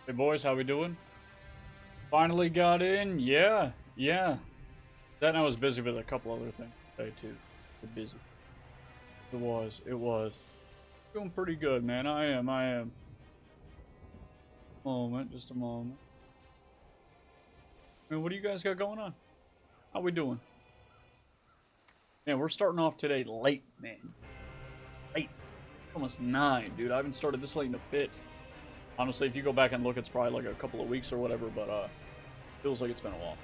Hey boys, how we doing? Finally got in. Yeah. Then I was busy with a couple other things today too. Busy. It was. Doing pretty good, man. I am. Just a moment. Man, what do you guys got going on? How we doing? Man, we're starting off today late, man. Late. Almost 9, dude. I haven't started this late in a bit. Honestly, if you go back and look, it's probably like a couple of weeks or whatever, but feels like it's been a while.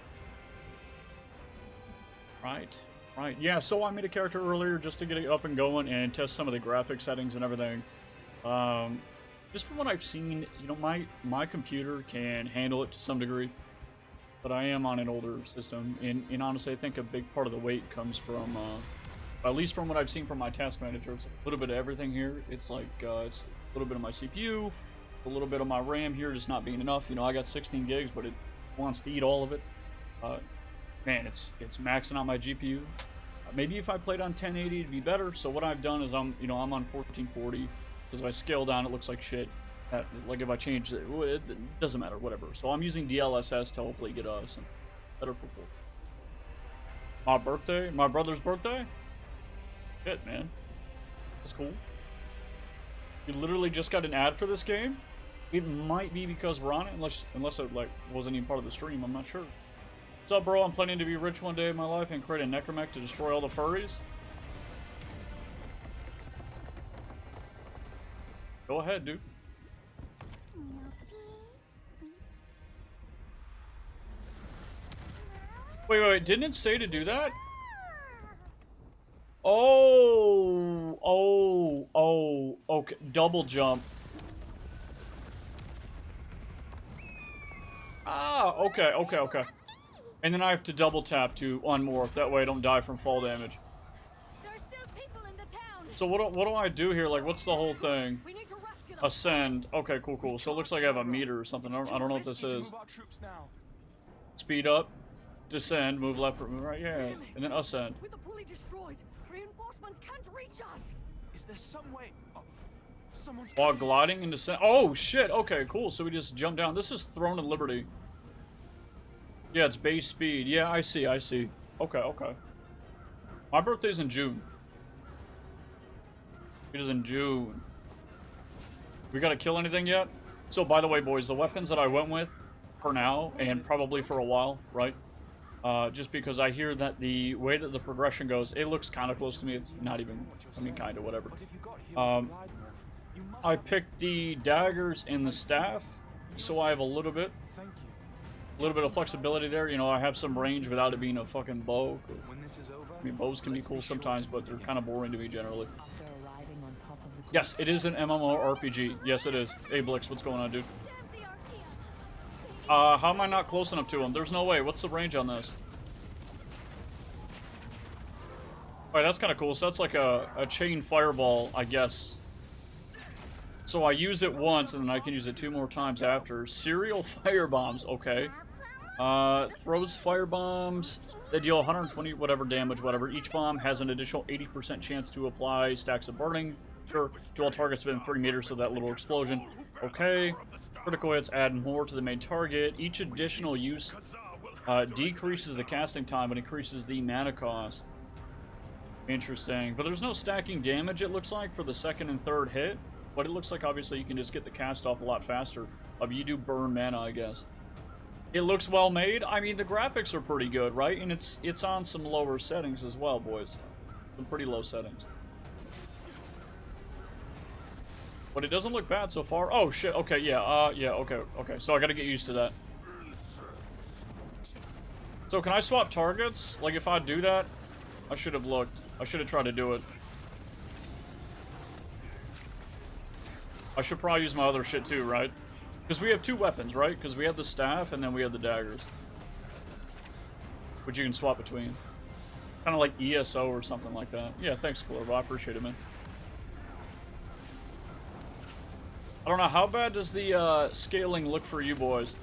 Right. Yeah, so I made a character earlier just to get it up and going and test some of the graphic settings and everything. Just from what I've seen, you know, my computer can handle it to some degree, but I am on an older system, and honestly, I think a big part of the weight comes from, at least from what I've seen from my task manager, it's a little bit of everything here. It's like, it's a little bit of my CPU, a little bit of my RAM here just not being enough. You know, I got 16 gigs, but it wants to eat all of it. Man, it's maxing out my GPU. Maybe if I played on 1080, it'd be better. So what I've done is I'm on 1440, because if I scale down, it looks like shit. Like if I change it, it doesn't matter, whatever. So I'm using DLSS to hopefully get some better performance. My brother's birthday? Shit, man. That's cool. You literally just got an ad for this game? It might be because we're on it, unless it like wasn't even part of the stream. I'm not sure. What's up, bro? I'm planning to be rich one day in my life and create a necromech to destroy all the furries. Go ahead, dude. Wait. Didn't it say to do that? Oh. Okay. Double jump. Ah, okay. And then I have to double tap to unmorph. That way I don't die from fall damage. There are still people in the town. So what do I do here? Like, what's the whole thing? We need to rescue them. Ascend. Okay, cool. So it looks like I have a meter or something. I don't know what this is. Speed up. Descend. Move left or move right. Yeah. And then ascend. With the pulley destroyed, reinforcements can't reach us. Is there some way? Oh, someone's While gliding and descend. Oh, shit. Okay, cool. So we just jump down. This is Throne of Liberty. Yeah, it's base speed. Yeah, I see. Okay. My birthday's in June. It is in June. We gotta kill anything yet? So, by the way, boys, the weapons that I went with for now, and probably for a while, right? Just because I hear that the way that the progression goes, it looks kind of close to me. It's not even, I mean, kind of, whatever. I picked the daggers and the staff, so I have a little bit of flexibility there. You know, I have some range without it being a fucking bow. I mean, bows can be cool sometimes, but they're kind of boring to me generally. Yes, it is an MMORPG. Yes, it is. Hey, Blix, what's going on, dude? How am I not close enough to him? There's no way. What's the range on this? Alright, that's kind of cool. So that's like a chain fireball, I guess. So I use it once, and then I can use it 2 more times after. Serial firebombs, okay. Throws firebombs that deal 120 whatever damage, whatever. Each bomb has an additional 80% chance to apply stacks of burning to all targets within 3 meters of that little explosion. Okay. Critical hits add more to the main target. Each additional use decreases the casting time but increases the mana cost. Interesting. But there's no stacking damage, it looks like, for the second and third hit. But it looks like, obviously, you can just get the cast off a lot faster. You do burn mana, I guess. It looks well made. I mean, the graphics are pretty good, right? And it's on some lower settings as well, boys. Some pretty low settings. But it doesn't look bad so far. Oh, shit. Okay, yeah. Okay. So I gotta get used to that. So can I swap targets? Like, if I do that, I should have looked. I should have tried to do it. I should probably use my other shit too, right? Because we have 2 weapons, right? Because we have the staff and then we have the daggers. Which you can swap between. Kind of like ESO or something like that. Yeah, thanks, Clorvo. I appreciate it, man. I don't know, how bad does the scaling look for you boys?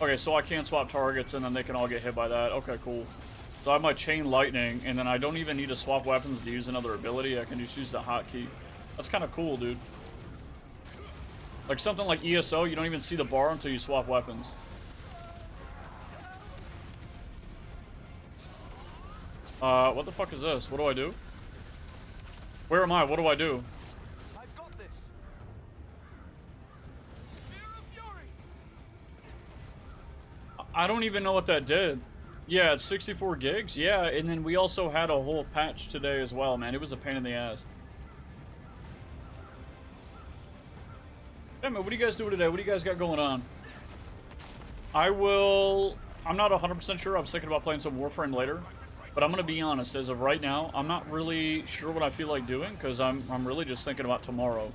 Okay, so I can swap targets and then they can all get hit by that. Okay, cool. So I have my chain lightning, and then I don't even need to swap weapons to use another ability. I can just use the hotkey. That's kind of cool, dude. Like something like ESO, you don't even see the bar until you swap weapons. What the fuck is this? What do I do? Where am I? What do I do? I've got this. I don't even know what that did. Yeah, it's 64 gigs. Yeah, and then we also had a whole patch today as well, man. It was a pain in the ass. Yeah, man, what do you guys do today? What do you guys got going on? I'm not 100% sure. I was thinking about playing some Warframe later. But I'm going to be honest, as of right now, I'm not really sure what I feel like doing, because I'm really just thinking about tomorrow.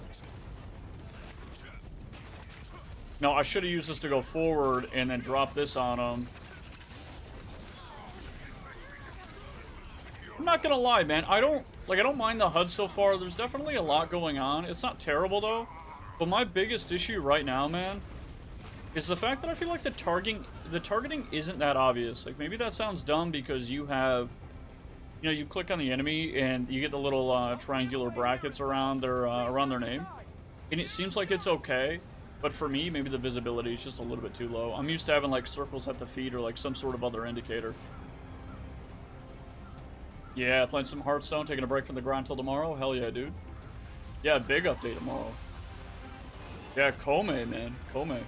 No, I should have used this to go forward and then drop this on them. I'm not going to lie, man. I don't mind the HUD so far. There's definitely a lot going on. It's not terrible, though. But my biggest issue right now, man, is the fact that I feel like the targeting isn't that obvious. Like, maybe that sounds dumb because you have, you know, you click on the enemy and you get the little triangular brackets around their name, and it seems like it's okay. But for me, maybe the visibility is just a little bit too low. I'm used to having like circles at the feet or like some sort of other indicator. Yeah, playing some Hearthstone, taking a break from the grind till tomorrow. Hell yeah, dude. Yeah, big update tomorrow. Yeah, Kome, man, Kome.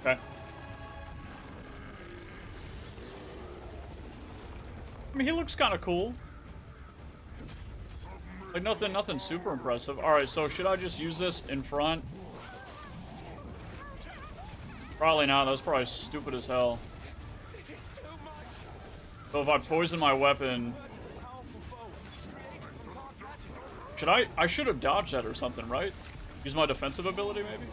Okay. I mean, he looks kind of cool. Like, nothing super impressive. Alright, so should I just use this in front? Probably not. That was probably stupid as hell. So if I poison my weapon... I should have dodged that or something, right? Use my defensive ability, maybe?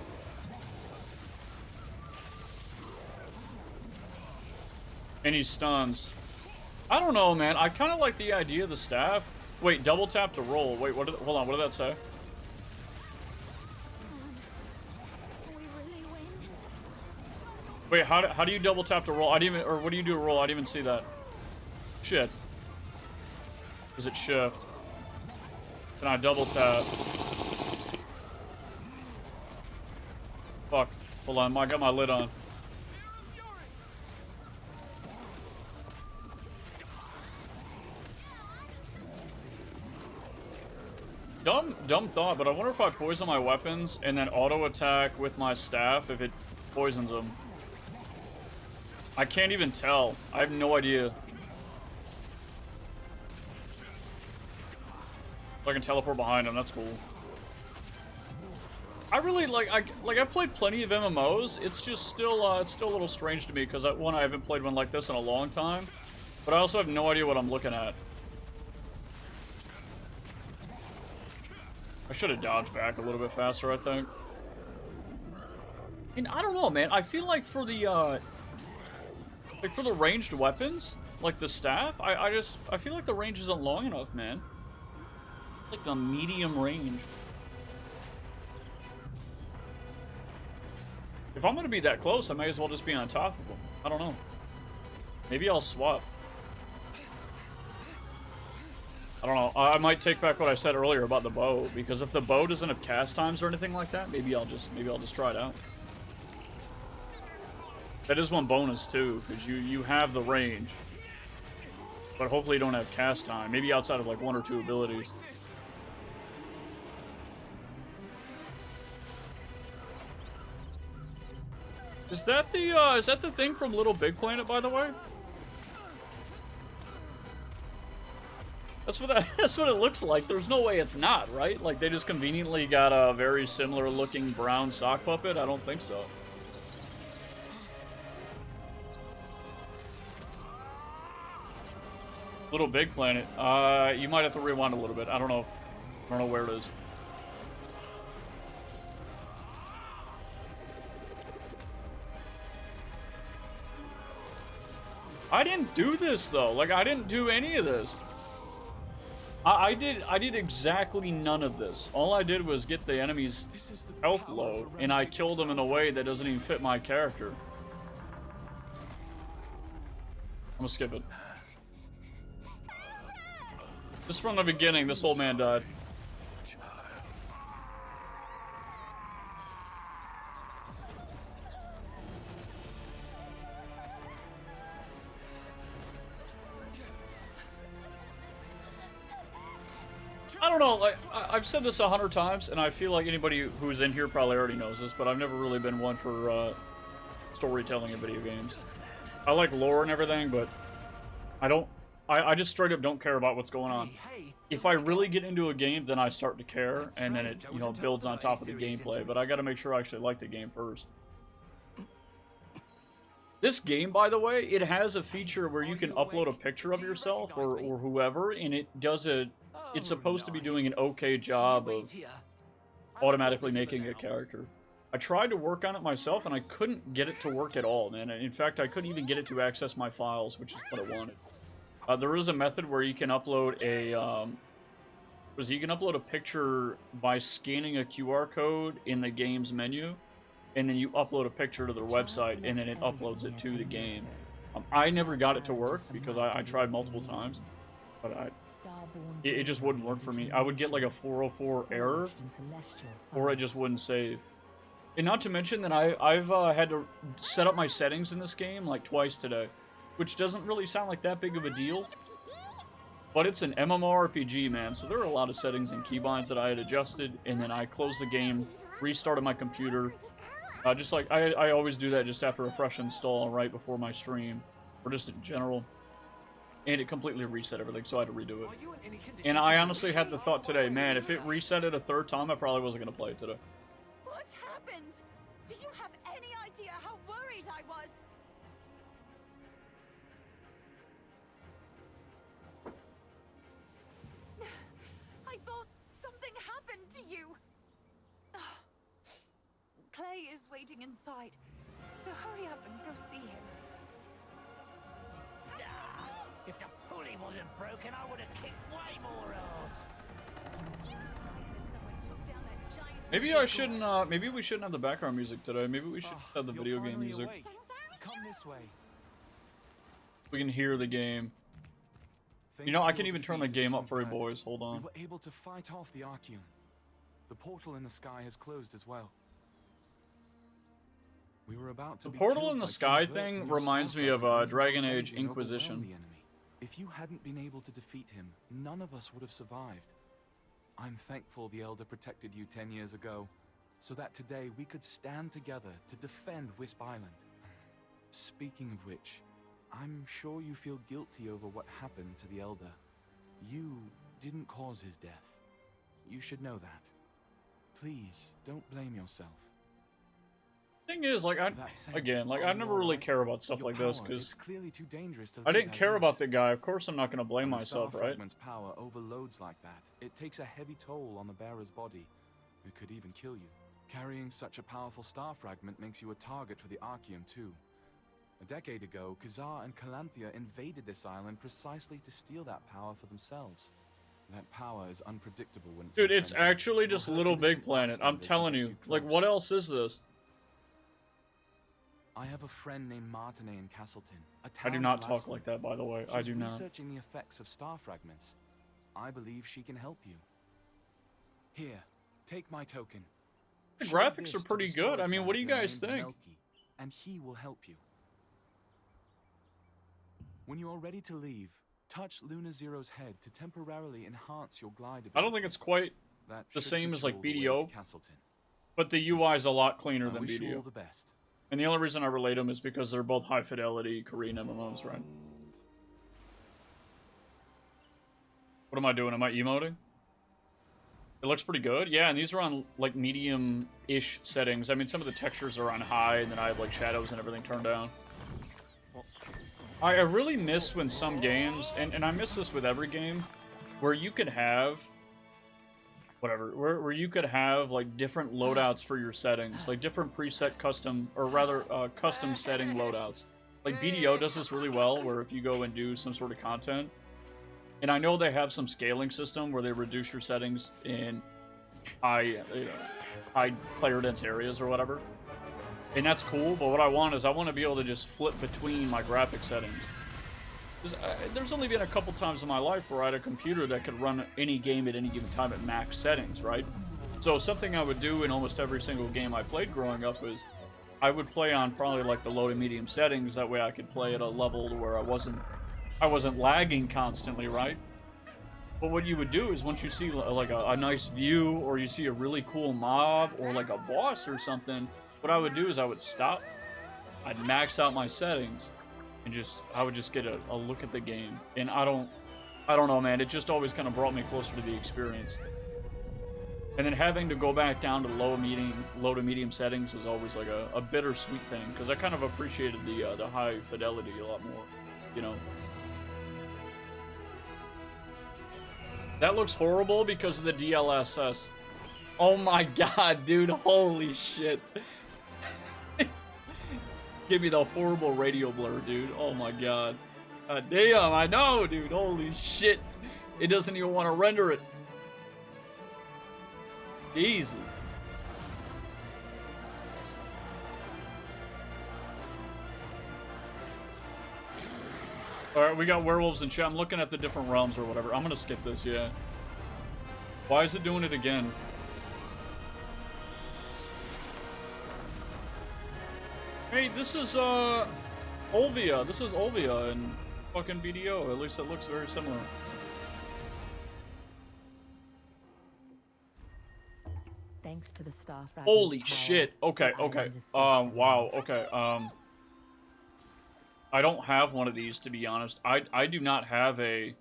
And he stuns. I don't know, man. I kind of like the idea of the staff. Wait, double tap to roll. Wait, hold on, what did that say? We really win. Wait, how do you double tap to roll? I didn't even, or what do you do to roll? I didn't even see that. Shit. Is it shift? Can I double tap? Fuck. Hold on, I got my lid on. Dumb thought, but I wonder if I poison my weapons and then auto attack with my staff if it poisons them. I can't even tell. I have no idea. I can teleport behind him. That's cool. I really I've played plenty of MMOs. It's just still it's still a little strange to me because I haven't played one like this in a long time, but I also have no idea what I'm looking at. I should have dodged back a little bit faster, I think. And I don't know, man. I feel like for the ranged weapons, like the staff, I feel like the range isn't long enough, man. Like a medium range. If I'm gonna be that close, I may as well just be on top of them. I don't know. Maybe I'll swap. I don't know. I might take back what I said earlier about the bow, because if the bow doesn't have cast times or anything like that, maybe I'll just try it out. That is one bonus too, because you have the range, but hopefully you don't have cast time. Maybe outside of like 1 or 2 abilities. Is that the thing from Little Big Planet, by the way? That's what it looks like. There's no way it's not, right? Like, they just conveniently got a very similar looking brown sock puppet? I don't think so. Little Big Planet. You might have to rewind a little bit. I don't know where it is. I didn't do this though. Like, I didn't do any of this. I did exactly none of this. All I did was get the enemy's health low, and I killed them in a way that doesn't even fit my character. I'm gonna skip it. Just from the beginning, this old man died. I don't know, like, I've said this 100 times, and I feel like anybody who's in here probably already knows this, but I've never really been one for storytelling in video games. I like lore and everything, but I just straight up don't care about what's going on. If I really get into a game, then I start to care, and then it, you know, builds on top of the gameplay, but I gotta make sure I actually like the game first. This game, by the way, it has a feature where you can upload a picture of yourself or whoever, and it does it's supposed to be doing an okay job of automatically making a character. I tried to work on it myself, and I couldn't get it to work at all, man. In fact, I couldn't even get it to access my files, which is what I wanted. There is a method where you can upload a picture by scanning a QR code in the game's menu, and then you upload a picture to their website, and then it uploads it to the game. I never got it to work because I tried multiple times, but it just wouldn't work for me. I would get like a 404 error, or it just wouldn't save. And not to mention that I've had to set up my settings in this game like twice today, which doesn't really sound like that big of a deal, but it's an MMORPG, man, so there are a lot of settings and keybinds that I had adjusted, and then I closed the game, restarted my computer, just like I always do that just after a fresh install right before my stream, or just in general, and it completely reset everything, so I had to redo it. And I honestly had the thought today, man, if it reset it a third time, I probably wasn't going to play it today. What happened? Do you have any idea how worried I was? I thought something happened to you. Clay is waiting inside, so hurry up and go see him. If the pulley wasn't broken, I would have kicked way more ass. Maybe I shouldn't, maybe we shouldn't have the background music today. Maybe we should have the video game music. Come this way. We can hear the game. You know, I can even turn the game up for you boys. Hold on. We were able to fight off the Archeum. The portal in the sky has closed as well. We were about to The portal in the sky thing reminds me of Dragon Age and overwhelm Inquisition. the enemy. If you hadn't been able to defeat him, none of us would have survived. I'm thankful the Elder protected you 10 years ago, so that today we could stand together to defend Wisp Island. Speaking of which, I'm sure you feel guilty over what happened to the Elder. You didn't cause his death. You should know that. Please, don't blame yourself. Thing is, like, I never really care about stuff like this, because I didn't care about the guy. Of course I'm not going to blame myself, right? When power overloads like that, it takes a heavy toll on the bearer's body. It could even kill you. Carrying such a powerful star fragment makes you a target for the Archeum too. A decade ago, Khazar and Calanthea invaded this island precisely to steal that power for themselves. That power is unpredictable when it's... Dude, it's actually just Little Big Planet. I'm telling you. Like, what else is this? I have a friend named Martinet in Castleton. I do not talk like that, by the way. I do not. She's researching the effects of star fragments. I believe she can help you. Here, take my token. The graphics are pretty good. I mean, what do you guys think? And he will help you. When you are ready to leave, touch Luna Zero's head to temporarily enhance your glide ability. I don't think it's quite the same as like BDO, but the UI is a lot cleaner than BDO. BDO. All the best. And the only reason I relate them is because they're both high-fidelity Korean MMOs, right? What am I doing? Am I emoting? It looks pretty good. Yeah, and these are on, like, medium-ish settings. I mean, some of the textures are on high, and then I have, like, shadows and everything turned down. I really miss when some games, and I miss this with every game, where you could have... whatever, where you could have, like, different loadouts for your settings, like different preset custom, or rather, custom setting loadouts. Like, BDO does this really well, where if you go and do some sort of content, and I know they have some scaling system where they reduce your settings in high player dense areas or whatever, and that's cool, but what I want is I want to be able to just flip between my graphic settings. There's only been a couple times in my life where I had a computer that could run any game at any given time at max settings, right? So something I would do in almost every single game I played growing up is I would play on probably like the low to medium settings. That way I could play at a level where I wasn't lagging constantly, right? But what you would do is once you see like a nice view, or you see a really cool mob, or like a boss or something, what I would do is I would stop, I'd max out my settings, and I would just get a look at the game. And I don't know, man, it just always kind of brought me closer to the experience. And then having to go back down to low to medium settings was always like a bittersweet thing, because I kind of appreciated the high fidelity a lot more, you know. That looks horrible because of the DLSS. Oh my god, dude, holy shit. Give me the horrible radio blur, dude. Oh my god. Damn, I know, dude. Holy shit. It doesn't even want to render it. Jesus. Alright, we got werewolves in chat. I'm looking at the different realms or whatever. I'm gonna skip this, yeah. Why is it doing it again? Hey, this is, Olvia. This is Olvia in fucking BDO. At least it looks very similar. Thanks to the staff. Holy shit. Okay, okay. Wow, okay. I don't have one of these, to be honest. I do not have a...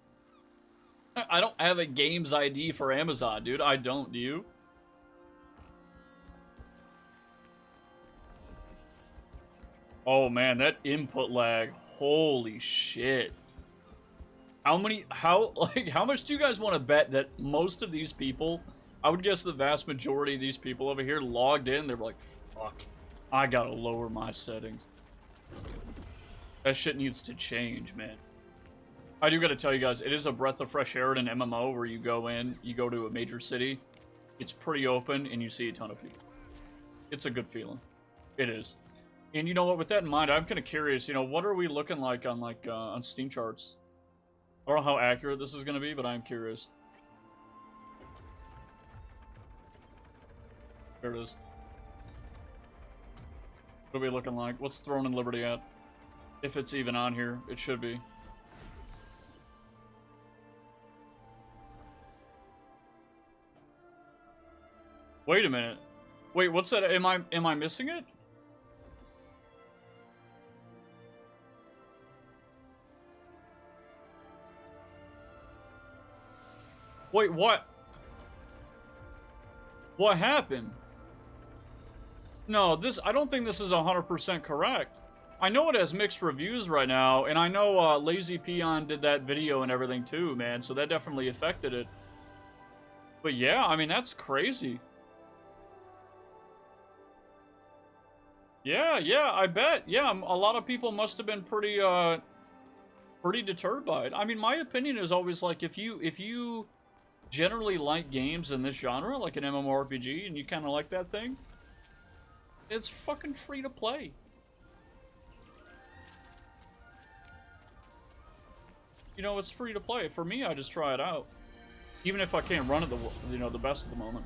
I don't have a games ID for Amazon, dude. I don't. Do you? Oh, man, that input lag. Holy shit. How much do you guys want to bet that most of these people, I would guess the vast majority of these people over here logged in, they're like, fuck, I gotta lower my settings. That shit needs to change, man. I do gotta tell you guys, it is a breath of fresh air in an MMO where you go to a major city, it's pretty open, and you see a ton of people. It's a good feeling. It is. And you know what, with that in mind, I'm kind of curious, you know, what are we looking like on Steam charts? I don't know how accurate this is going to be, but I'm curious. There it is. What are we looking like? What's Throne and Liberty at? If it's even on here, it should be. Wait a minute. Wait, what's that? Am I missing it? Wait, what? What happened? No, I don't think this is 100% correct. I know it has mixed reviews right now, and I know Lazy Peon did that video and everything too, man, so that definitely affected it. But yeah, I mean, that's crazy. Yeah, I bet. Yeah, a lot of people must have been pretty deterred by it. I mean, my opinion is always like, if you generally like games in this genre, like an MMORPG, and you kind of like that thing, it's fucking free to play. You know, it's free to play. For me, I just try it out. Even if I can't run it the best at the moment.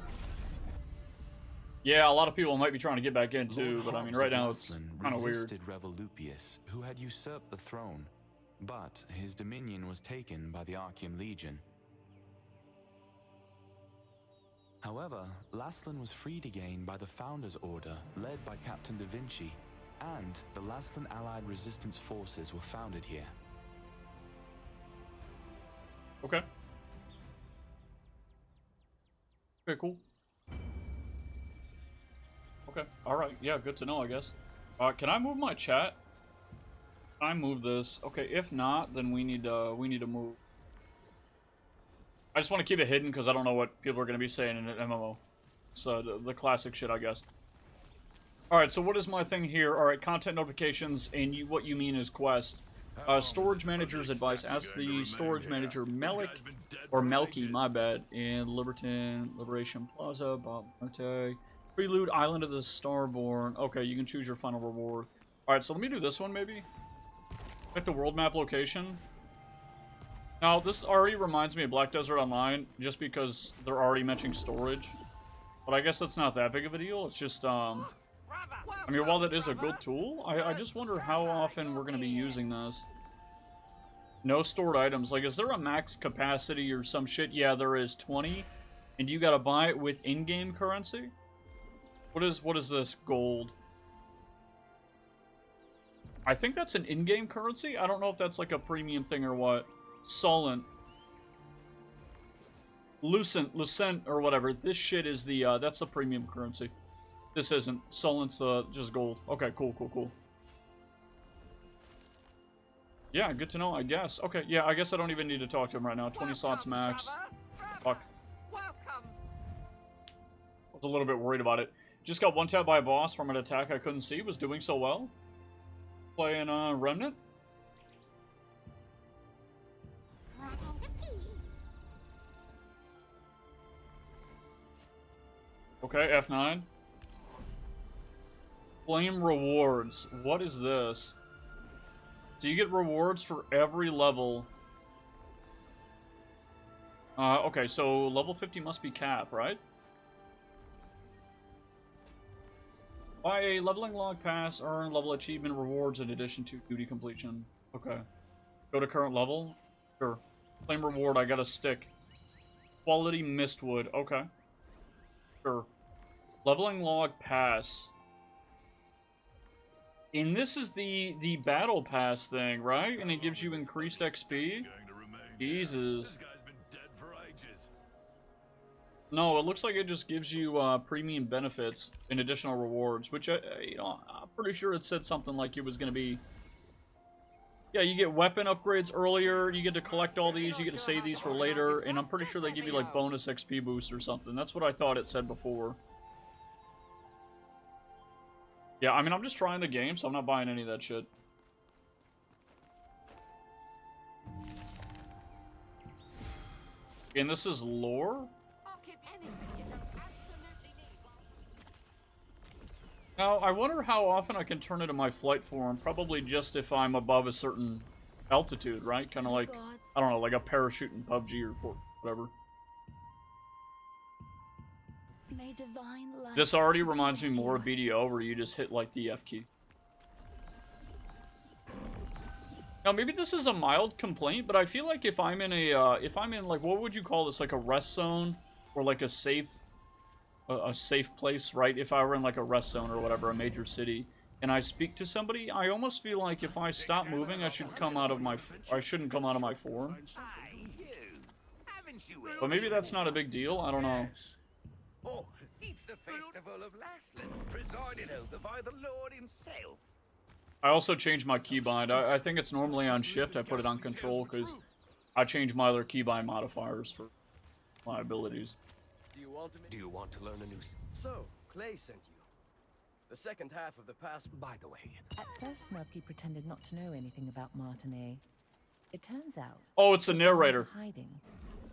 Yeah, a lot of people might be trying to get back in too, but I mean, right now it's kind of weird. Revolupius, who had usurped the throne, but his dominion was taken by the Archean Legion. However, Laslan was freed again by the Founders Order, led by Captain Da Vinci, and the Laslan Allied Resistance Forces were founded here. Okay. Okay, cool. Okay, alright, yeah, good to know, I guess. Can I move my chat? Can I move this? Okay, if not, then we need to move. I just want to keep it hidden because I don't know what people are going to be saying in an MMO. So, the classic shit, I guess. Alright, so what is my thing here? Alright, content notifications, and what you mean is quest. Storage manager's advice. Ask the storage manager, Melky, my bad, in Liberation Plaza, Bob Mate. Prelude, Island of the Starborn. Okay, you can choose your final reward. Alright, so let me do this one, maybe. Pick the world map location. Now, this already reminds me of Black Desert Online, just because they're already mentioning storage. But I guess that's not that big of a deal. It's just, I mean, while that is a good tool, I just wonder how often we're going to be using this. No stored items. Like, is there a max capacity or some shit? Yeah, there is 20. And you gotta buy it with in-game currency? What is this? Gold. I think that's an in-game currency. I don't know if that's like a premium thing or what. Solent. Lucent, or whatever. This shit is the, that's the premium currency. This isn't. Solent's, just gold. Okay, cool. Yeah, good to know, I guess. Okay, yeah, I guess I don't even need to talk to him right now. 20 slots max. Fuck. I was a little bit worried about it. Just got one tap by a boss from an attack I couldn't see. Was doing so well. Playing, Remnant. Okay, F9. Flame rewards. What is this? So you get rewards for every level. Okay, so level 50 must be cap, right? Buy a leveling log pass, earn level achievement rewards in addition to duty completion. Okay. Go to current level? Sure. Flame reward, I got a stick. Quality mistwood, okay. Sure. Leveling log pass. And this is the battle pass thing, right? And it gives you increased XP? Jesus. No, it looks like it just gives you premium benefits and additional rewards, which, you know, I'm pretty sure it said something like it was going to be... Yeah, you get weapon upgrades earlier, you get to collect all these, you get to save these for later, and I'm pretty sure they give you, like, bonus XP boost or something. That's what I thought it said before. Yeah, I mean, I'm just trying the game, so I'm not buying any of that shit. And this is lore? Now, I wonder how often I can turn into my flight form. Probably just if I'm above a certain altitude, right? Kind of like, I don't know, like a parachute in PUBG or whatever. This already reminds me more of BDO, where you just hit, like, the F key. Now, maybe this is a mild complaint, but I feel like if I'm in a, like, what would you call this? Like a rest zone? Or like a safe place, right? If I were in like a rest zone or whatever, a major city, and I speak to somebody, I almost feel like if I stop moving, I shouldn't come out of my form. But maybe that's not a big deal. I don't know. Oh, it's the festival of Lasland, presided over by the Lord himself. I also changed my keybind. I think it's normally on shift. I put it on control because I changed my other keybind modifiers for my abilities. Do you want to learn a new... So, Clay sent you. The second half of the past... By the way... At first, Murphy pretended not to know anything about Martinet. It turns out... Oh, it's a narrator. Hiding,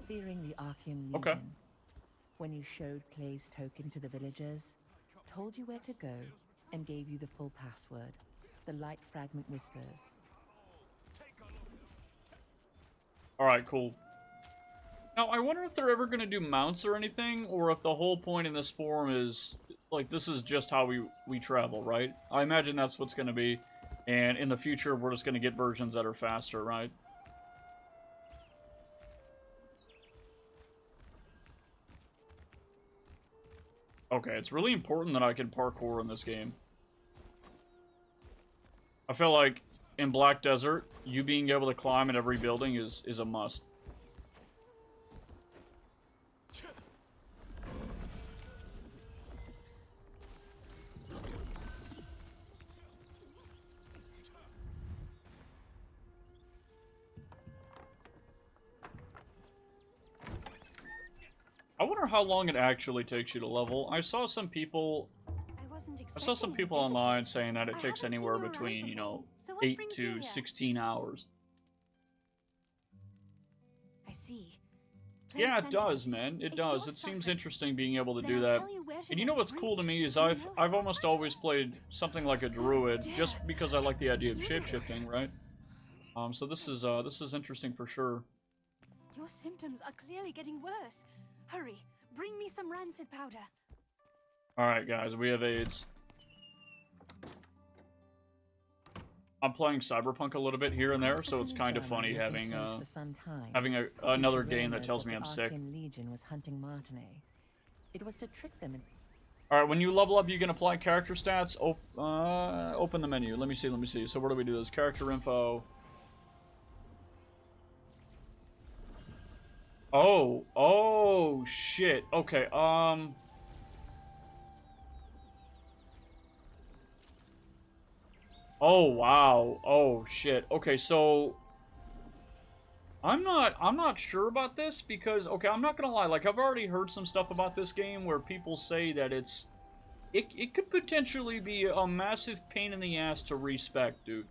fearing the Archean Legion. Okay. When you showed Clay's token to the villagers, told you where to go, and gave you the full password. The Light Fragment Whispers. Alright, cool. Now, I wonder if they're ever going to do mounts or anything, or if the whole point in this forum is, like, this is just how we travel, right? I imagine that's what's going to be, and in the future, we're just going to get versions that are faster, right? Okay, it's really important that I can parkour in this game. I feel like in Black Desert, you being able to climb in every building is a must. I wonder how long it actually takes you to level. I saw some people online saying that it takes anywhere between, you know, 8 to 16 hours. I see. Yeah, it does, man. It does. It seems interesting being able to do that. And you know what's cool to me is I've almost always played something like a druid just because I like the idea of shapeshifting, right? So this is interesting for sure. Your symptoms are clearly getting worse. Hurry, bring me some rancid powder. Alright, guys, we have AIDS. I'm playing Cyberpunk a little bit here and there, so it's kind of funny having another game that tells me I'm sick. Legion was hunting Martinet. It was to trick them. Alright, when you level up, you can apply character stats. Open the menu. Let me see. So where do we do this? Character info. Oh, shit. Okay, oh, wow. Oh, shit. Okay, so I'm not sure about this because, okay, I'm not gonna lie, like, I've already heard some stuff about this game where people say that it could potentially be a massive pain in the ass to respec, dude.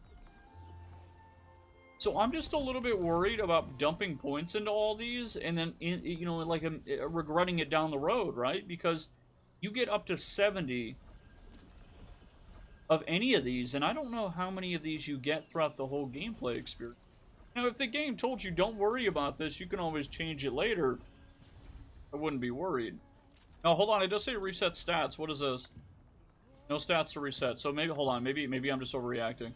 So I'm just a little bit worried about dumping points into all these and then, you know, like, regretting it down the road, right? Because you get up to 70 of any of these, and I don't know how many of these you get throughout the whole gameplay experience. Now, if the game told you, don't worry about this, you can always change it later, I wouldn't be worried. Now, hold on, it does say reset stats. What is this? No stats to reset. So maybe, hold on, maybe I'm just overreacting.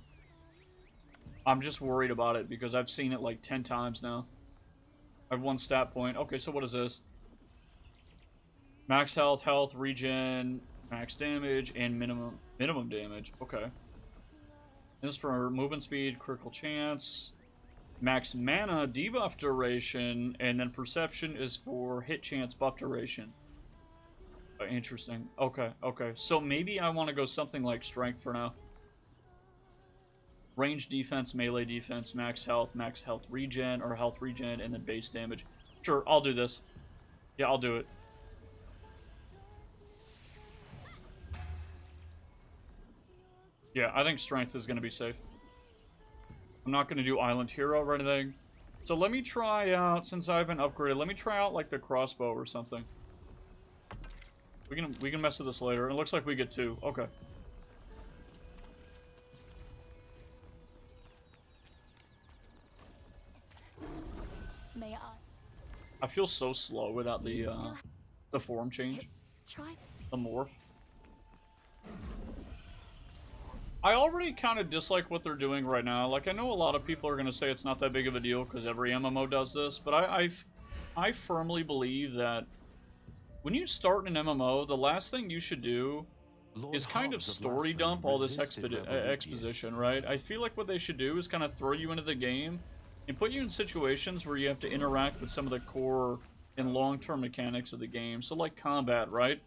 I'm just worried about it because I've seen it like 10 times now. I have one stat point. Okay, so what is this? Max health, regen, max damage, and minimum damage. Okay. This is for movement speed, critical chance, max mana, debuff duration, and then perception is for hit chance, buff duration. Interesting. Okay. So maybe I want to go something like strength for now. Range defense, melee defense, max health regen, or health regen, and then base damage. Sure, I'll do this. Yeah, I'll do it. Yeah, I think strength is going to be safe. I'm not going to do island hero or anything. So let me try out, since I haven't upgraded, let me try out like the crossbow or something. We can mess with this later. It looks like we get 2. Okay. May I feel so slow without the form change. try? The morph. I already kind of dislike what they're doing right now. Like, I know a lot of people are going to say it's not that big of a deal because every MMO does this, but I firmly believe that when you start an MMO, the last thing you should do is kind of story dump all this exposition, right? I feel like what they should do is kind of throw you into the game and put you in situations where you have to interact with some of the core and long-term mechanics of the game. So, like combat, right?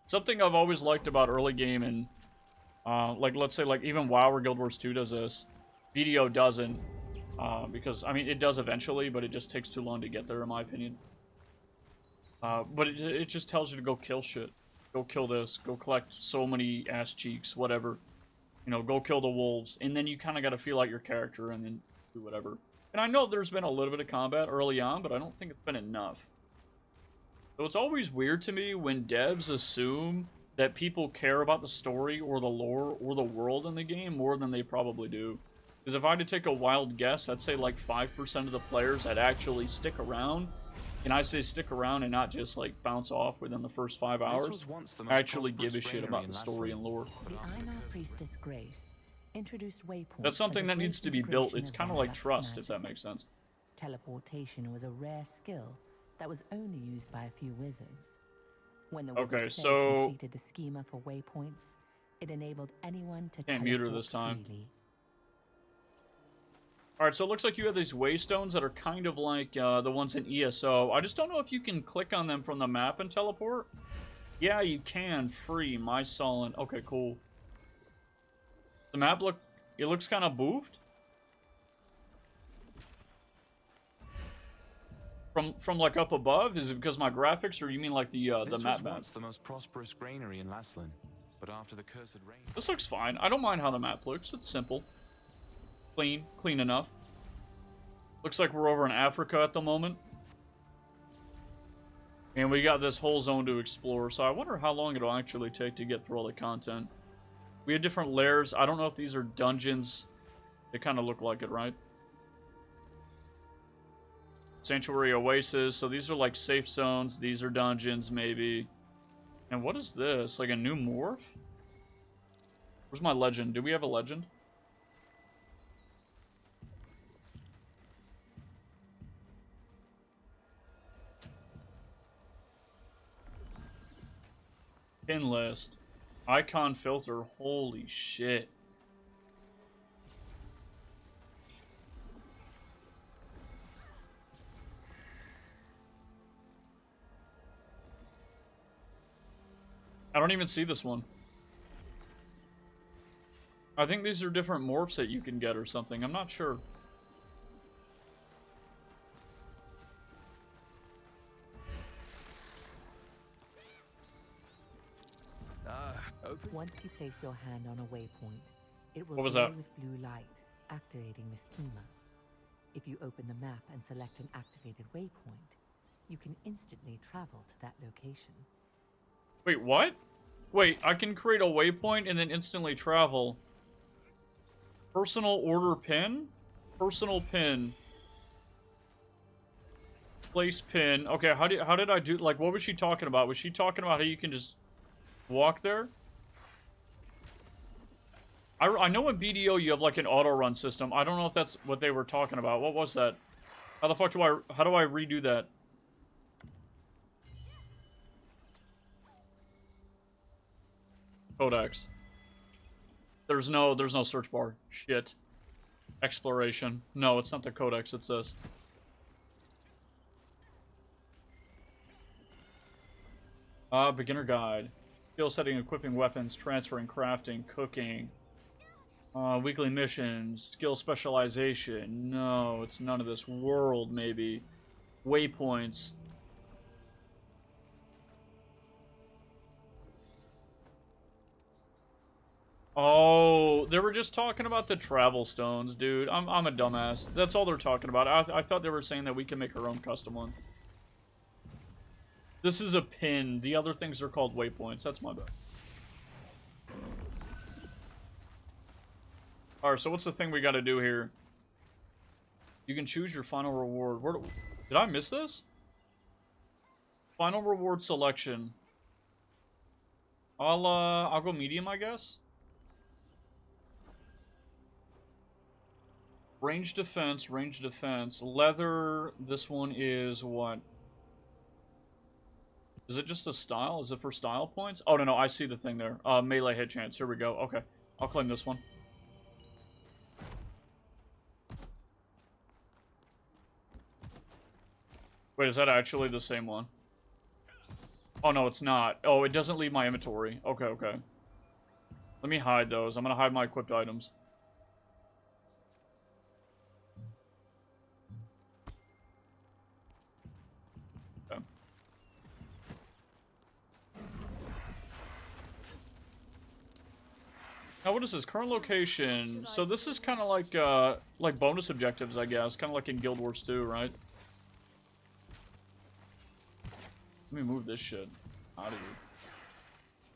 Something I've always liked about early game and like, let's say, like, even WoW or Guild Wars 2 does this. BDO doesn't. Because, I mean, it does eventually, but it just takes too long to get there, in my opinion. But it just tells you to go kill shit. Go kill this. Go collect so many ass cheeks, whatever. You know, go kill the wolves. And then you kind of got to feel out your character and then do whatever. And I know there's been a little bit of combat early on, but I don't think it's been enough. So it's always weird to me when devs assume that people care about the story or the lore or the world in the game more than they probably do. Because if I had to take a wild guess, I'd say like 5% of the players that actually stick around, and I say stick around and not just like bounce off within the first 5 hours, actually give a shit about the story and lore. The Einar Priestess Grace introduced waypoints. That's something as a that great needs to be built. integration It's of kind of like Varrac's trust, if magic. that makes sense. Teleportation was a rare skill that was only used by a few wizards. When the Okay, wizard clay so- completed the schema for waypoints, it enabled anyone to Can't mute her this time. freely. Alright, so it looks like you have these waystones that are kind of like the ones in ESO. I just don't know if you can click on them from the map and teleport. Yeah, you can. Free. My Sullen. Okay, cool. The map looks kind of boofed. From like up above? Is it because of my graphics, or you mean like the map? This was once the most prosperous granary in Laslan, but after the cursed rain... This looks fine. I don't mind how the map looks. It's simple. Clean enough. Looks like we're over in Africa at the moment. And we got this whole zone to explore, so I wonder how long it'll actually take to get through all the content. We have different layers. I don't know if these are dungeons. They kind of look like it, right? Sanctuary Oasis. So these are like safe zones. These are dungeons, maybe. And what is this? Like a new morph? Where's my legend? Do we have a legend? Pin list. Icon filter. Holy shit. I don't even see this one. I think these are different morphs that you can get or something. I'm not sure. Once you place your hand on a waypoint, it will What was glow that? with blue light, activating the schema. If you open the map and select an activated waypoint, you can instantly travel to that location. Wait, what? Wait, I can create a waypoint and then instantly travel. Personal order pin? Personal pin. Place pin. Okay, how did I do, like, what was she talking about? Was she talking about how you can just walk there? I know in BDO you have like an auto run system. I don't know if that's what they were talking about. What was that? How the fuck do how do I redo that? Codex. There's no search bar. Shit. Exploration. No, it's not the codex, it's this. Beginner guide. Skill setting, equipping weapons, transferring, crafting, cooking. Weekly missions, skill specialization. No, it's none of this. World, maybe. Waypoints. Oh, they were just talking about the travel stones, dude. I'm a dumbass. That's all they're talking about. I thought they were saying that we can make our own custom ones. This is a pin. The other things are called waypoints. That's my bad. Alright, so what's the thing we gotta do here? You can choose your final reward. Did I miss this? Final reward selection. I'll go medium, I guess. Range defense, range defense. Leather, this one is what? Is it just a style? Is it for style points? Oh, no, I see the thing there. Melee hit chance. Here we go. Okay. I'll claim this one. Wait, is that actually the same one? Oh, no, it's not. Oh, it doesn't leave my inventory. Okay, okay. Let me hide those. I'm gonna hide my equipped items. Okay. Now, what is this? Current location. So this is kind of like bonus objectives, I guess. Kind of like in Guild Wars 2, right? Let me move this shit out of here.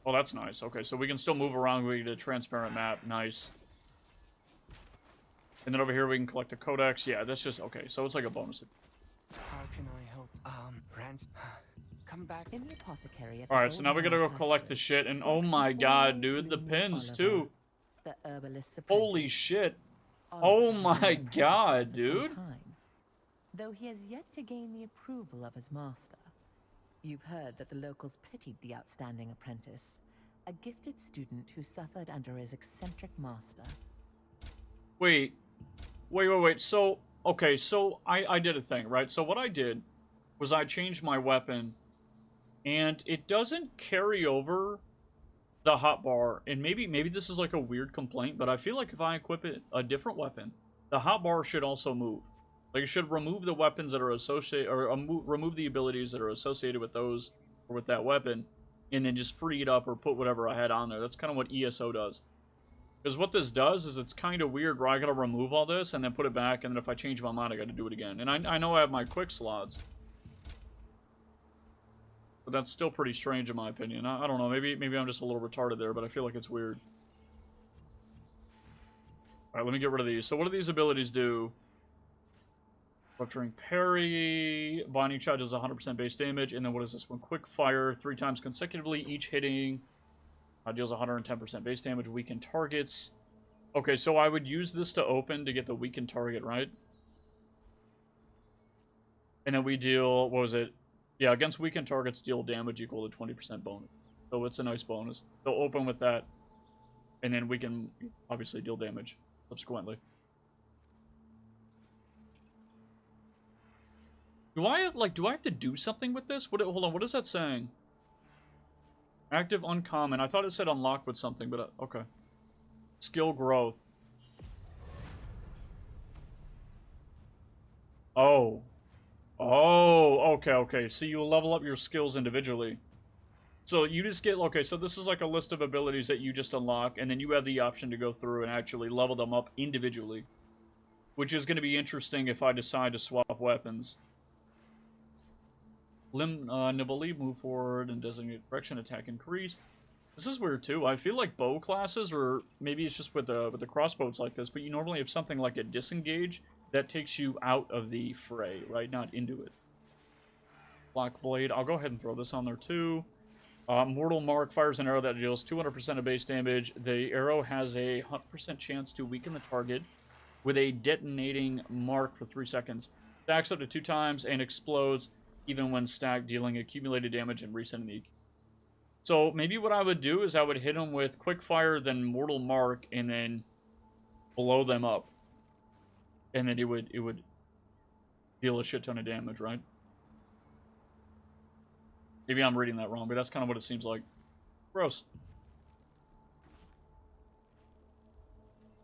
Oh, that's nice. Okay, so we can still move around. We get a transparent map. Nice. And then over here we can collect a codex. Yeah, that's just... Okay, so it's like a bonus. How can I help? Rance, come back. In the apothecary. Alright, so now we gotta go collect the shit. And oh my god, dude, the pins too. The herbalist's Holy apprentice. shit. Oliver Oh has been my an apprentice god, for some dude. time, though he has yet to gain the approval of his master. You've heard that the locals pitied the outstanding apprentice, a gifted student who suffered under his eccentric master. Wait. So, okay, so I did a thing, right? So what I did was I changed my weapon, and it doesn't carry over the hotbar. And maybe this is like a weird complaint, but I feel like if I equip a different weapon, the hotbar should also move. Like, it should remove the weapons that are associated, or remove the abilities that are associated with those, or with that weapon, and then just free it up or put whatever I had on there. That's kind of what ESO does. Because what this does is it's kind of weird where I gotta remove all this and then put it back, and then if I change my mind, I gotta do it again. And I know I have my quick slots. But that's still pretty strange in my opinion. I don't know, maybe I'm just a little retarded there, but I feel like it's weird. Alright, let me get rid of these. So what do these abilities do? Rupturing parry. Binding shot does 100% base damage. And then what is this one? Quick fire. 3 times consecutively, each hitting. Deals 110% base damage. Weakened targets. Okay, so I would use this to open to get the weakened target, right? And then we deal, what was it? Yeah, against weakened targets, deal damage equal to 20% bonus. So it's a nice bonus. So open with that. And then we can obviously deal damage subsequently. Do I have to do something with this? Hold on, what is that saying? Active uncommon. I thought it said unlock with something, but okay. Skill growth. Oh. Oh, okay. So you level up your skills individually. So you just get, okay, so this is like a list of abilities that you just unlock, and then you have the option to go through and actually level them up individually. Which is going to be interesting if I decide to swap weapons. Nimbly, move forward and designate direction, attack increased. This is weird too. I feel like bow classes, or maybe it's just with the crossbows like this, but you normally have something like a disengage that takes you out of the fray, right? Not into it. Black blade. I'll go ahead and throw this on there too. Mortal mark fires an arrow that deals 200% of base damage. The arrow has a 100% chance to weaken the target with a detonating mark for 3 seconds. Stacks up to 2 times and explodes even when stacked, dealing accumulated damage and recent unique. So maybe what I would do is I would hit them with quick fire, then mortal mark, and then blow them up. And then it would deal a shit ton of damage, right? Maybe I'm reading that wrong, but that's kind of what it seems like. Gross.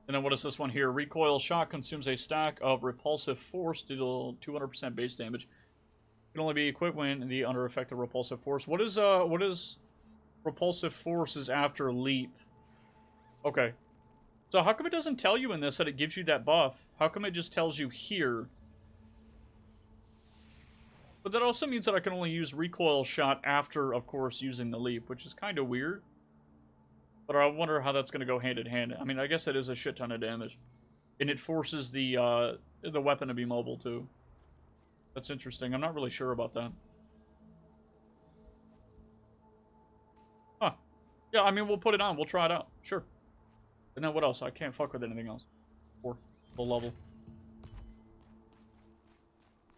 And then what is this one here? Recoil shot consumes a stack of repulsive force to deal 200% base damage. Can only be equipped when the under effect of repulsive force. What is repulsive force is after leap? Okay. So how come it doesn't tell you in this that it gives you that buff? How come it just tells you here? But that also means that I can only use recoil shot after, of course, using the leap, which is kind of weird. But I wonder how that's going to go hand in hand. I mean, I guess it is a shit ton of damage. And it forces the weapon to be mobile, too. That's interesting. I'm not really sure about that. Huh. Yeah, I mean, we'll put it on. We'll try it out. Sure. And then what else? I can't fuck with anything else. Or the level.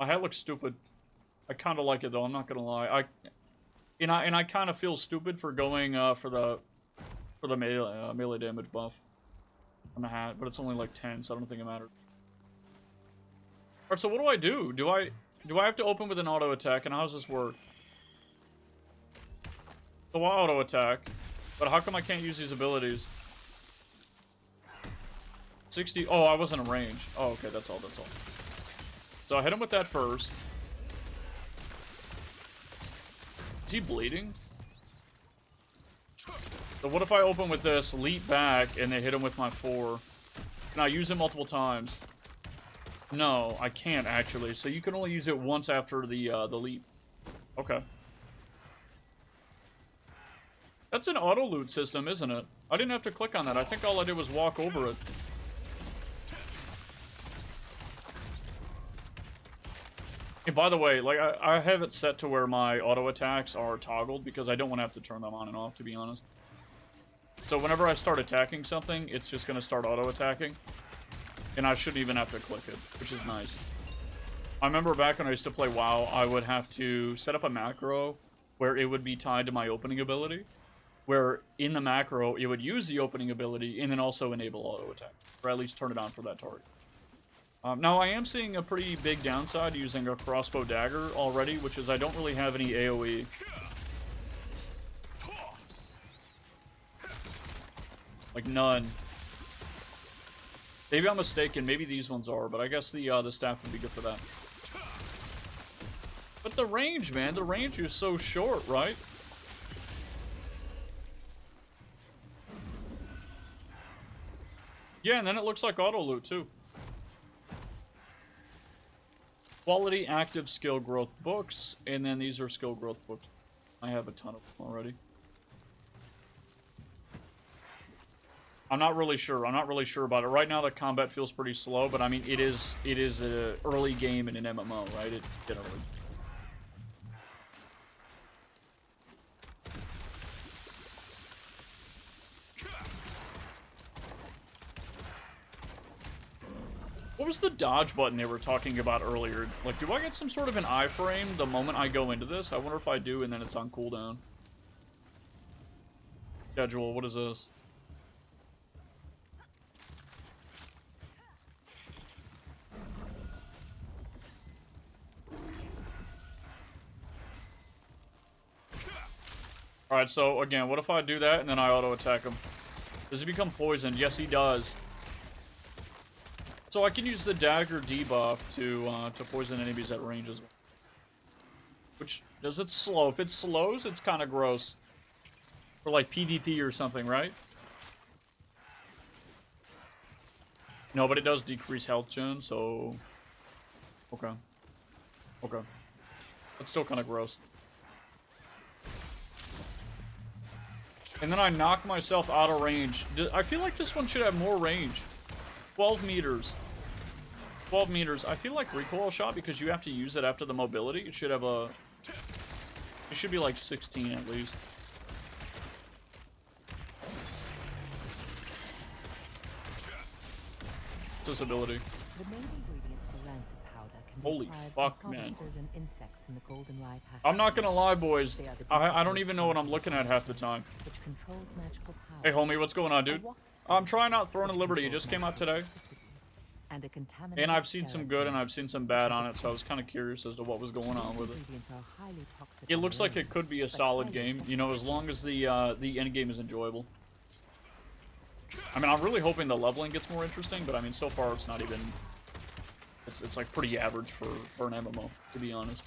My hat looks stupid. I kind of like it, though. I'm not going to lie. I kind of feel stupid for going for the melee damage buff on the hat, but it's only like 10, so I don't think it matters. Alright, so what do? Do I have to open with an auto attack, and how does this work? So I auto attack, but how come I can't use these abilities? 60. Oh, I wasn't in range. Oh, okay, that's all. So I hit him with that first. Is he bleeding? So what if I open with this, leap back, and they hit him with my 4? Can I use it multiple times? No, I can't actually. So you can only use it once after the leap. Okay. That's an auto loot system, isn't it? I didn't have to click on that. I think all I did was walk over it. And by the way, like I have it set to where my auto attacks are toggled because I don't want to have to turn them on and off, to be honest. So whenever I start attacking something, it's just going to start auto attacking. And I shouldn't even have to click it, which is nice. I remember back when I used to play WoW, I would have to set up a macro where it would be tied to my opening ability. Where in the macro, it would use the opening ability and then also enable auto attack. Or at least turn it on for that target. Now, I am seeing a pretty big downside using a crossbow dagger already, which is I don't really have any AoE. Like, none. Maybe I'm mistaken. Maybe these ones are, but I guess the staff would be good for that. But the range, man. The range is so short, right? Yeah, and then it looks like auto loot, too. Quality active skill growth books, and then these are skill growth books. I have a ton of them already. I'm not really sure. I'm not really sure about it. Right now, the combat feels pretty slow, but I mean, it is an early game in an MMO, right? It generally. What was the dodge button they were talking about earlier? Like, do I get some sort of an iframe the moment I go into this? I wonder if I do, and then it's on cooldown. Schedule, what is this? Alright, so again, what if I do that and then I auto-attack him? Does he become poisoned? Yes, he does. So I can use the dagger debuff to poison enemies at range as well. Which, does it slow? If it slows, it's kind of gross. For like PvP or something, right? No, but it does decrease health gen, so... Okay. Okay. That's still kind of gross. And then I knock myself out of range. I feel like this one should have more range. 12 meters. 12 meters. I feel like recoil shot, because you have to use it after the mobility. It should have a... It should be like 16 at least. It's this ability. The main ingredients for rancid powder can be Holy acquired fuck, from man. harvesters and insects in the Golden Rye patch. I'm not gonna lie, boys. They are the I don't even know what I'm looking at half the time. which controls magical power. Hey, homie, what's going on, dude? A wasp's I'm nest, trying out Throne of which Liberty. It controls just came out magical today. toxicity, and a contaminated And I've seen some good and skeleton, I've seen some bad on it, so I was kind of curious as to what was going on with it. ingredients are highly toxic It on looks their like it own, could be a but solid highly game, toxic you know, as long as the end game is enjoyable. I mean, I'm really hoping the leveling gets more interesting, but I mean, so far it's not even... It's like pretty average for an MMO, to be honest.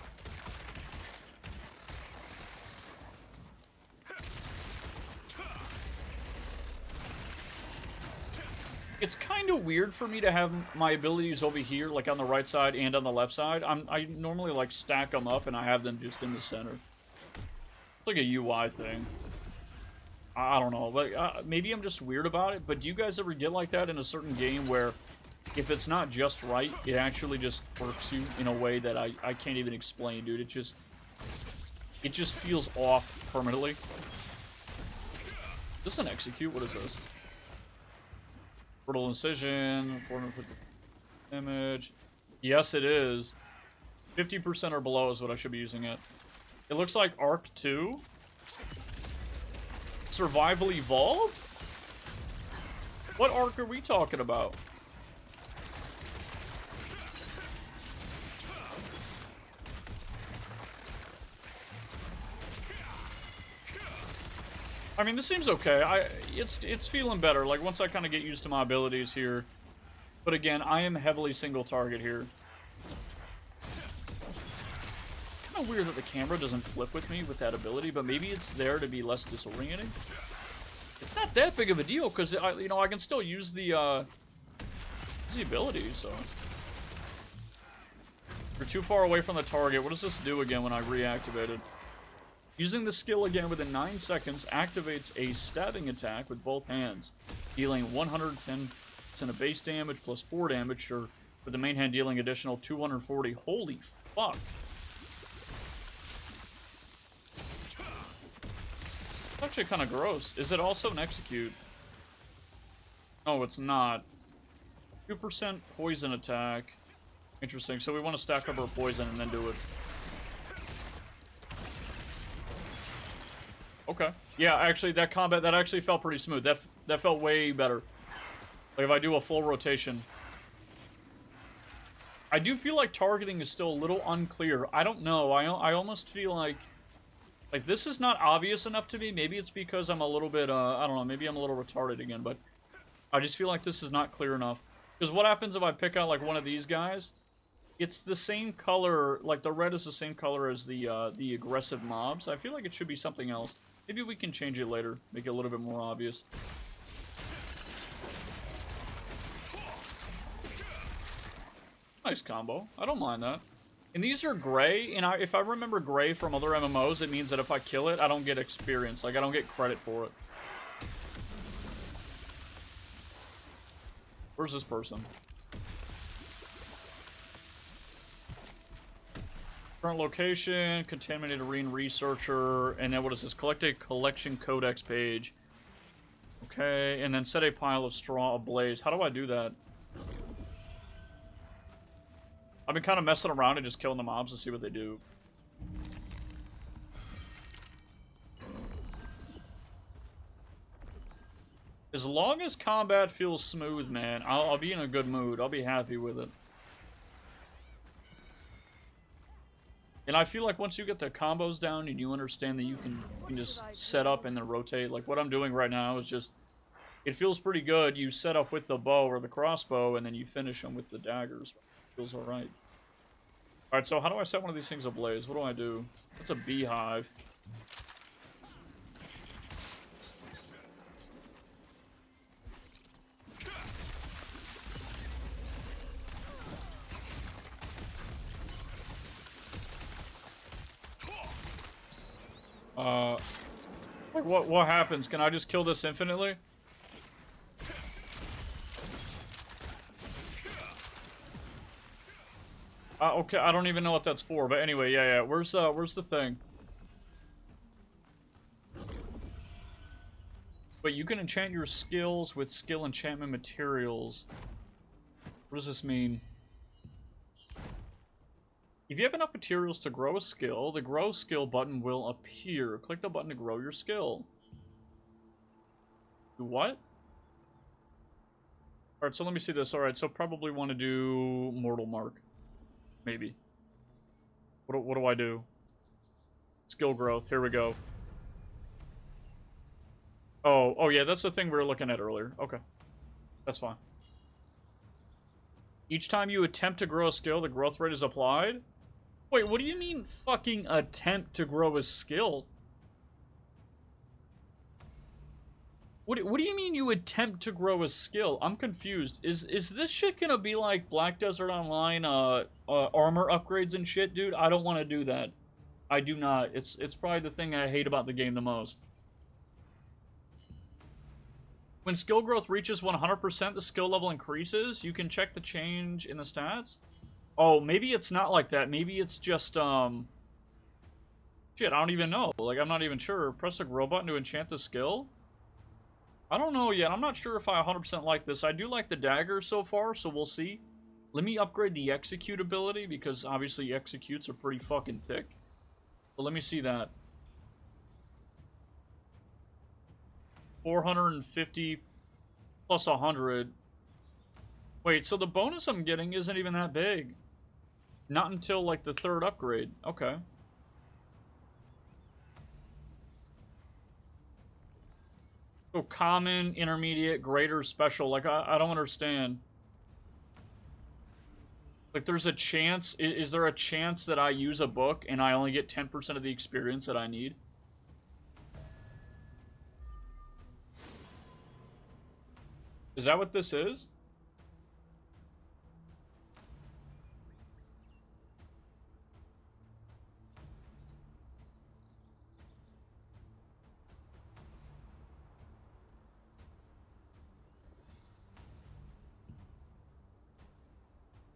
It's kind of weird for me to have my abilities over here, like on the right side and on the left side. I normally like stack them up and I have them just in the center. It's like a UI thing. I don't know, like maybe I'm just weird about it, but do you guys ever get like that in a certain game where if it's not just right, it actually just works you in a way that I can't even explain, dude. It just feels off permanently. This is an execute, what is this? Brutal incision, 450 damage. Yes, it is. 50% or below is what I should be using it. It looks like Arc 2. Survival Evolved? What arc are we talking about? I mean, this seems okay. It's feeling better. Like, once I kind of get used to my abilities here. But again, I am heavily single target here. Kind of weird that the camera doesn't flip with me with that ability, but maybe it's there to be less disorienting. It's not that big of a deal because you know, I can still use the ability. So you're too far away from the target. What does this do again when I reactivate it? Using the skill again within 9 seconds activates a stabbing attack with both hands, dealing 110% of base damage plus 4 damage, or with the main hand dealing additional 240. Holy fuck. It's actually kind of gross. Is it also an execute? No, it's not. 2% poison attack. Interesting. So we want to stack up our poison and then do it. Okay. Yeah, actually, that combat, that actually felt pretty smooth. That felt way better. Like, if I do a full rotation. I do feel like targeting is still a little unclear. I don't know. I almost feel like this is not obvious enough to me. Maybe it's because I'm a little bit, I don't know, maybe I'm a little retarded again, but I just feel like this is not clear enough. Because what happens if I pick out, like, one of these guys? It's the same color, like, the red is the same color as the aggressive mobs. I feel like it should be something else. Maybe we can change it later, make it a little bit more obvious. Nice combo. I don't mind that. And these are gray, and if I remember gray from other MMOs, it means that if I kill it, I don't get experience. Like, I don't get credit for it. Where's this person? Current location, contaminated arena researcher, and then what is this? Collect a collection codex page. Okay, and then set a pile of straw ablaze. How do I do that? I've been kind of messing around and just killing the mobs to see what they do. As long as combat feels smooth, man, I'll be in a good mood. I'll be happy with it. And I feel like once you get the combos down and you understand that you can just set up and then rotate, like what I'm doing right now is just, it feels pretty good. You set up with the bow or the crossbow and then you finish them with the daggers. Feels alright. Alright, so how do I set one of these things ablaze? What do I do? That's a beehive. Like what happens? Can I just kill this infinitely? Okay, I don't even know what that's for, but anyway, yeah. Where's the thing? But you can enchant your skills with skill enchantment materials. What does this mean? If you have enough materials to grow a skill, the grow skill button will appear. Click the button to grow your skill. Do what? Alright, so let me see this. Alright, so probably want to do Mortal Mark. Maybe. What do I do? Skill growth. Here we go. Oh yeah, that's the thing we were looking at earlier. Okay. That's fine. Each time you attempt to grow a skill, the growth rate is applied? Wait, what do you mean fucking attempt to grow a skill? What do you mean you attempt to grow a skill? I'm confused. Is this shit gonna be like Black Desert Online armor upgrades and shit, dude? I don't want to do that. I do not. It's probably the thing I hate about the game the most. When skill growth reaches 100%, the skill level increases. You can check the change in the stats. Oh, maybe it's not like that. Maybe it's just, shit, I don't even know. Like, I'm not even sure. Press the grow button to enchant the skill? I don't know yet. I'm not sure if I 100% like this. I do like the dagger so far, so we'll see. Let me upgrade the execute ability, because obviously executes are pretty fucking thick. But let me see that. 450 plus 100. Wait, so the bonus I'm getting isn't even that big. Not until, like, the third upgrade. Okay. So common, intermediate, greater, special. Like, I don't understand. Like, there's a chance... Is there a chance that I use a book and I only get 10% of the experience that I need? Is that what this is?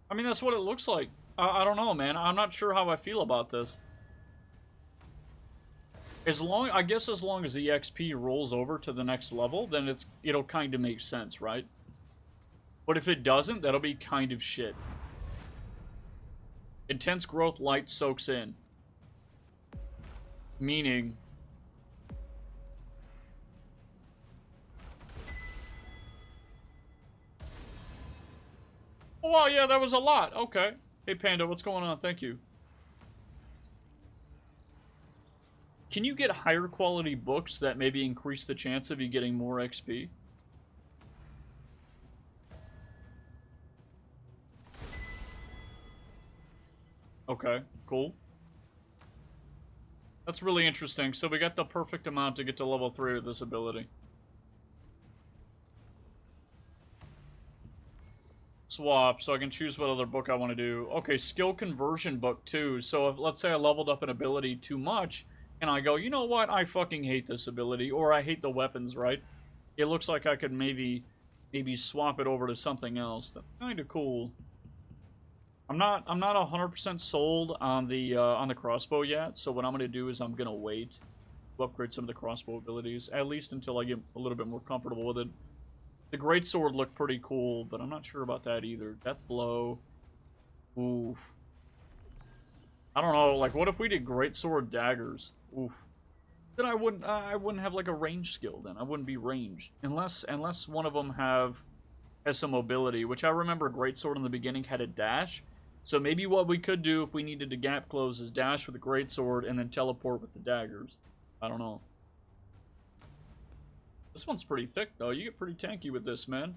I mean, that's what it looks like. I don't know, man. I'm not sure how I feel about this. I guess as long as the XP rolls over to the next level, then it'll kind of make sense, right? But if it doesn't, that'll be kind of shit. Intense growth light soaks in. Meaning... Oh, wow, yeah, that was a lot. Okay. Hey, Panda, what's going on? Thank you. Can you get higher quality books that maybe increase the chance of you getting more XP? Okay, cool. That's really interesting. So we got the perfect amount to get to level 3 with this ability. Swap, so I can choose what other book I want to do. Okay, skill conversion book too. So if, let's say I leveled up an ability too much, and I go, you know what, I fucking hate this ability, or I hate the weapons, right? It looks like I could maybe maybe swap it over to something else. That's kind of cool. I'm not 100% sold on the crossbow yet, so what I'm gonna do is I'm gonna wait to upgrade some of the crossbow abilities, at least until I get a little bit more comfortable with it. The greatsword looked pretty cool, but I'm not sure about that either. Death blow. Oof. I don't know, like what if we did greatsword daggers? Oof. Then I wouldn't have like a range skill then. I wouldn't be ranged. Unless one of them has some mobility, which I remember greatsword in the beginning had a dash. So maybe what we could do if we needed to gap close is dash with the greatsword and then teleport with the daggers. I don't know. This one's pretty thick though. You get pretty tanky with this, man.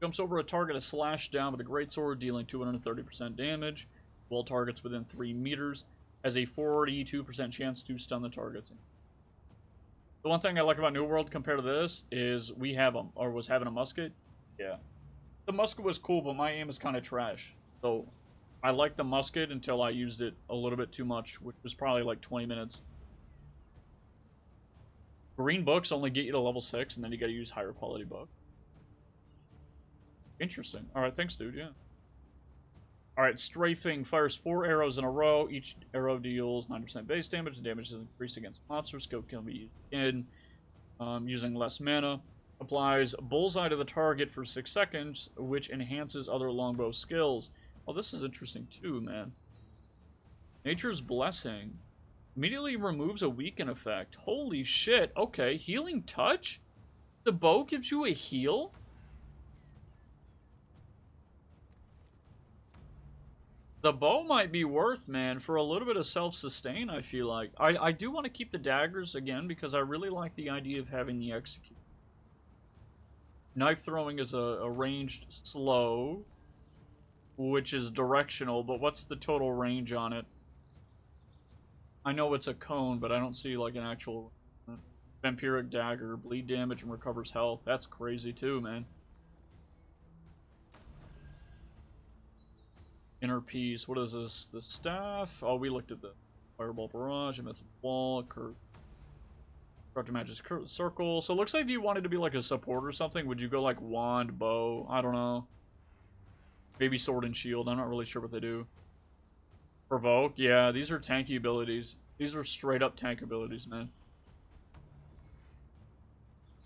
Jumps over a target to slash down with a greatsword, dealing 230% damage. While targets within 3 meters. Has a 42% chance to stun the targets. The one thing I like about New World compared to this is we have was having a musket. Yeah. The musket was cool, but my aim is kind of trash. So I liked the musket until I used it a little bit too much, which was probably like 20 minutes. Green books only get you to level 6, and then you gotta use higher quality book. Interesting. Alright, thanks, dude, yeah. Alright, Strafing fires 4 arrows in a row. Each arrow deals 9% base damage. The damage is increased against monsters. Skill can be used in using less mana. Applies bullseye to the target for 6 seconds, which enhances other longbow skills. Oh, this is interesting too, man. Nature's Blessing. Immediately removes a weaken effect. Holy shit. Okay, Healing Touch? The bow gives you a heal? The bow might be worth, man, for a little bit of self-sustain, I feel like. I do want to keep the daggers, again, because I really like the idea of having the execute. Knife throwing is a ranged slow, which is directional, but what's the total range on it? I know it's a cone, but I don't see, like, an actual... Vampiric dagger, bleed damage and recovers health. That's crazy, too, man. Inner Peace. What is this? The staff? Oh, we looked at the Fireball Barrage, Invincible Wall, Curve. Structure matches circle. So it looks like if you wanted to be like a support or something, would you go like Wand, Bow? I don't know. Maybe Sword and Shield. I'm not really sure what they do. Provoke? Yeah, these are tanky abilities. These are straight up tank abilities, man.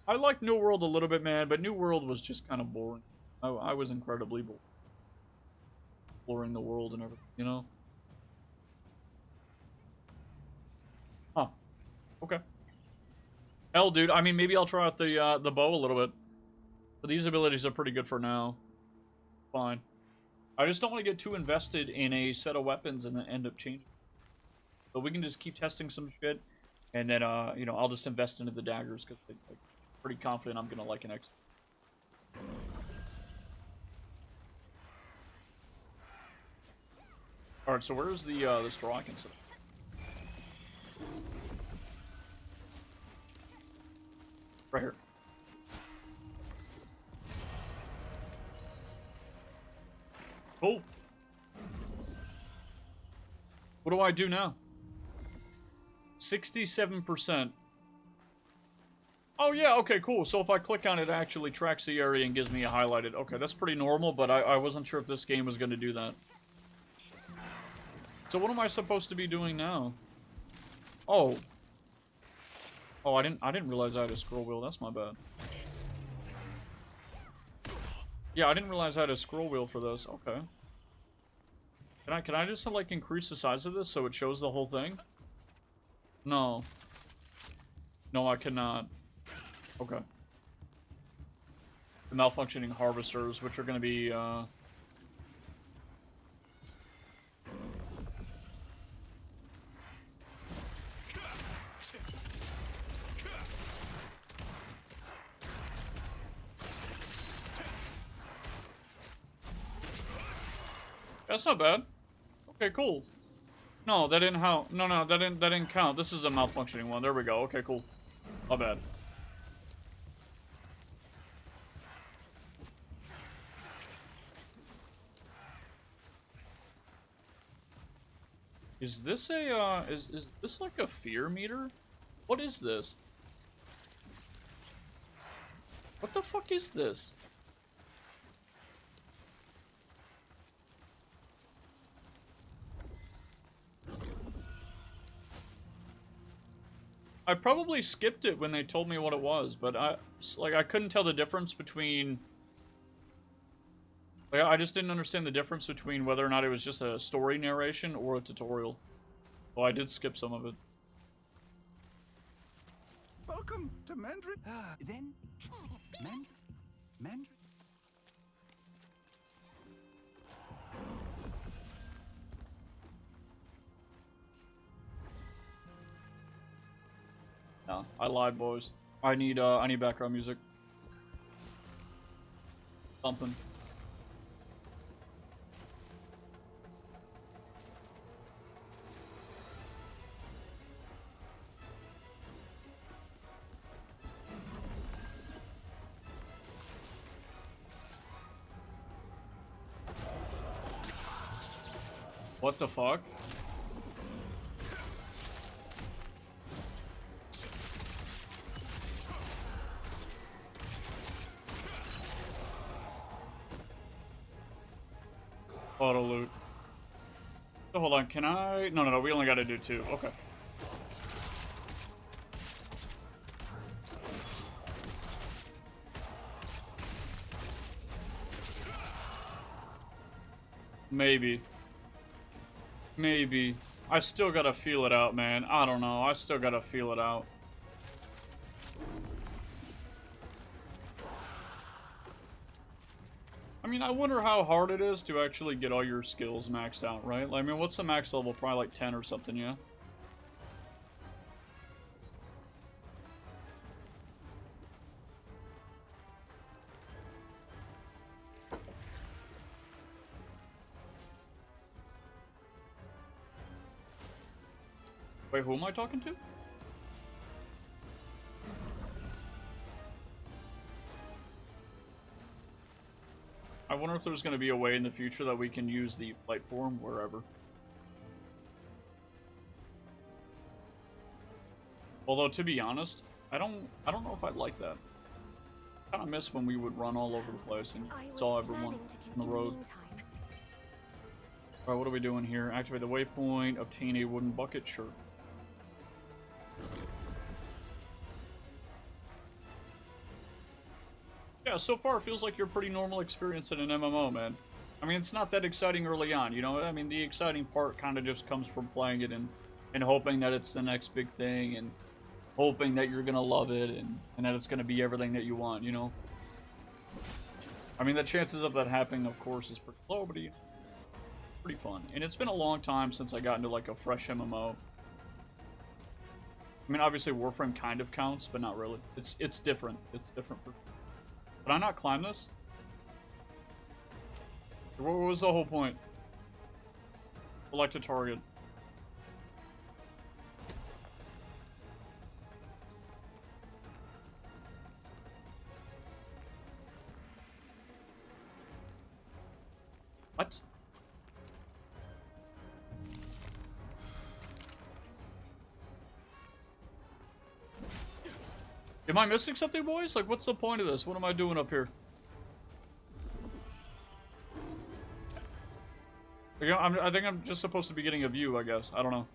I like New World a little bit, man, but New World was just kind of boring. I was incredibly bored. Exploring the world and everything, you know? Huh. Okay. Hell, dude, I mean, maybe I'll try out the bow a little bit. But these abilities are pretty good for now. Fine. I just don't want to get too invested in a set of weapons and then end up changing. So we can just keep testing some shit, and then, you know, I'll just invest into the daggers, because I'm pretty confident I'm gonna like an X. Alright, so where's the straw I can set? Right here. Cool. What do I do now? 67%. Oh yeah, okay, cool. So if I click on it, it actually tracks the area and gives me a highlighted. Okay, that's pretty normal, but I wasn't sure if this game was going to do that. So what am I supposed to be doing now? Oh. Oh, I didn't realize I had a scroll wheel. That's my bad. Yeah, I didn't realize I had a scroll wheel for this. Okay. Can I just like increase the size of this so it shows the whole thing? No. No, I cannot. Okay. The malfunctioning harvesters, which are going to be That's not bad. Okay, cool. No, that didn't count. No, that didn't count. This is a malfunctioning one. There we go. Okay, cool. My bad. Is this a is this like a fear meter? What is this? What the fuck is this? I probably skipped it when they told me what it was, but I couldn't tell the difference between... Like, I just didn't understand the difference between whether or not it was just a story narration or a tutorial. So I did skip some of it. Welcome to Mandarin. Then, Mandarin. No, I lied, boys. I need background music. Something. What the fuck? Auto loot. So hold on, can I? No, we only gotta do 2. Okay. Maybe. Maybe. I still gotta feel it out, man. I don't know. I still gotta feel it out. I mean, I wonder how hard it is to actually get all your skills maxed out, right? Like, I mean, what's the max level? Probably like 10 or something, yeah? Wait, who am I talking to? I wonder if there's going to be a way in the future that we can use the flight form wherever. Although, to be honest, I don't know if I'd like that. I kind of miss when we would run all over the place and it's all I ever want on the road. Alright, what are we doing here? Activate the waypoint, obtain a wooden bucket, sure. Yeah, so far it feels like your pretty normal experience in an MMO, man. I mean, it's not that exciting early on, you know? I mean, the exciting part kind of just comes from playing it and hoping that it's the next big thing and hoping that you're gonna love it and that it's gonna be everything that you want, you know? I mean, the chances of that happening, of course, is pretty low, but it's pretty fun. And it's been a long time since I got into, like, a fresh MMO. I mean, obviously Warframe kind of counts, but not really. It's different. It's different for... Did I not climb this? What was the whole point? Select a target. What? Am I missing something, boys? Like, what's the point of this? What am I doing up here? I think I'm just supposed to be getting a view, I guess. I don't know.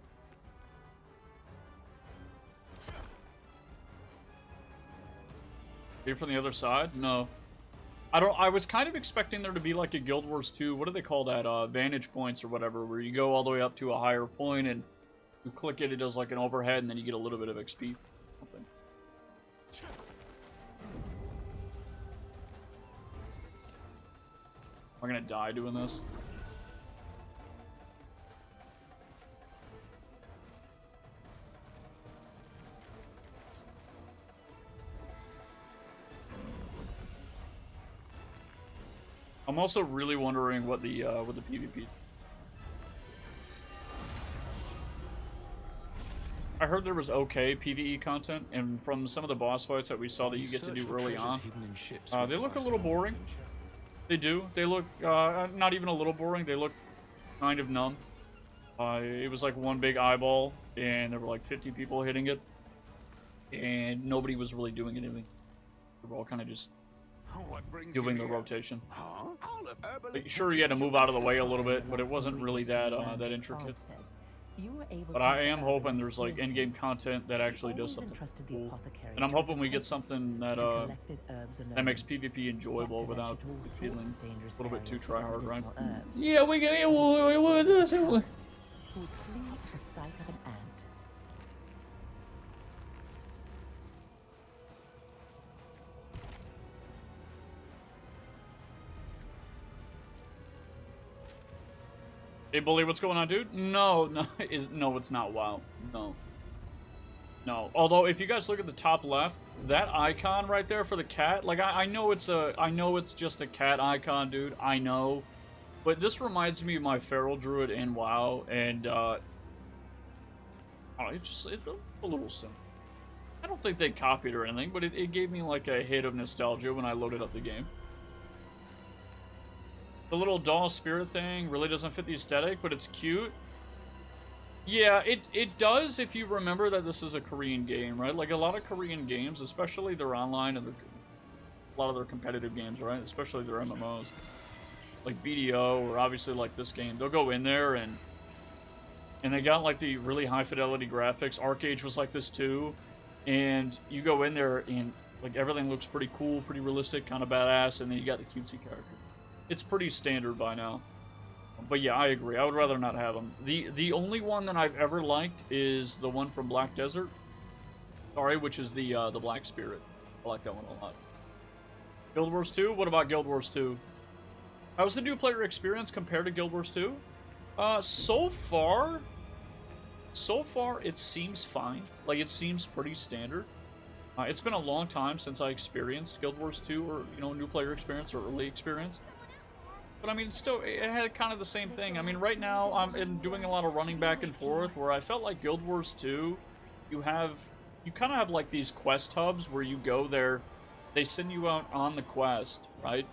Here from the other side? No. I was kind of expecting there to be like a Guild Wars 2, what do they call that? Vantage points or whatever, where you go all the way up to a higher point and you click it, it does like an overhead, and then you get a little bit of XP. Something. Am I gonna die doing this? I'm also really wondering what the PvP. I heard there was okay PvE content, and from some of the boss fights that we saw that you get to do early on, they look a little boring. They do. They look not even a little boring. They look kind of numb. It was like one big eyeball, and there were like 50 people hitting it, and nobody was really doing anything. They were all kind of just What brings doing you the here? rotation. Huh? All of herbal Like, sure, you had to move out of the way a little bit, but it Lost wasn't really that that Romantic intricate. farmstead. You were able But to I make the am hoping herbalist there's like feel in-game safe. content that He actually does always something entrusted the cool. apothecary And I'm to his hoping we get apprentice something that and collected herbs that alone. makes PvP He enjoyable had to venture without to all it sorts feeling of dangerous a little bit too areas to get try-hard, right? medicinal herbs. Yeah, we get Who would flee at the sight of an ant. Hey, Bully, what's going on, dude? No, it's not. WoW. No. Although, if you guys look at the top left, that icon right there for the cat, like I know it's just a cat icon, dude. I know, but this reminds me of my feral druid in WoW, and it's a little simple. I don't think they copied or anything, but it gave me like a hit of nostalgia when I loaded up the game. The little doll spirit thing really doesn't fit the aesthetic, but it's cute. Yeah, it does if you remember that this is a Korean game, right? Like a lot of Korean games, especially their online and a lot of their competitive games, right? Especially their MMOs. Like BDO or obviously like this game. They'll go in there and they got like the really high fidelity graphics. Arcade was like this too. And you go in there and like everything looks pretty cool, pretty realistic, kind of badass, and then you got the cutesy character. It's pretty standard by now. But yeah, I agree. I would rather not have them. The only one that I've ever liked is the one from Black Desert. Sorry, which is the Black Spirit. I like that one a lot. Guild Wars 2? What about Guild Wars 2? How's the new player experience compared to Guild Wars 2? So far it seems fine. Like, it seems pretty standard. It's been a long time since I experienced Guild Wars 2 or, you know, new player experience or early experience. But I mean, still, it had kind of the same thing. I mean, right now, I'm doing a lot of running back and forth where I felt like Guild Wars 2, you kind of have like these quest hubs where you go there, they send you out on the quest, right?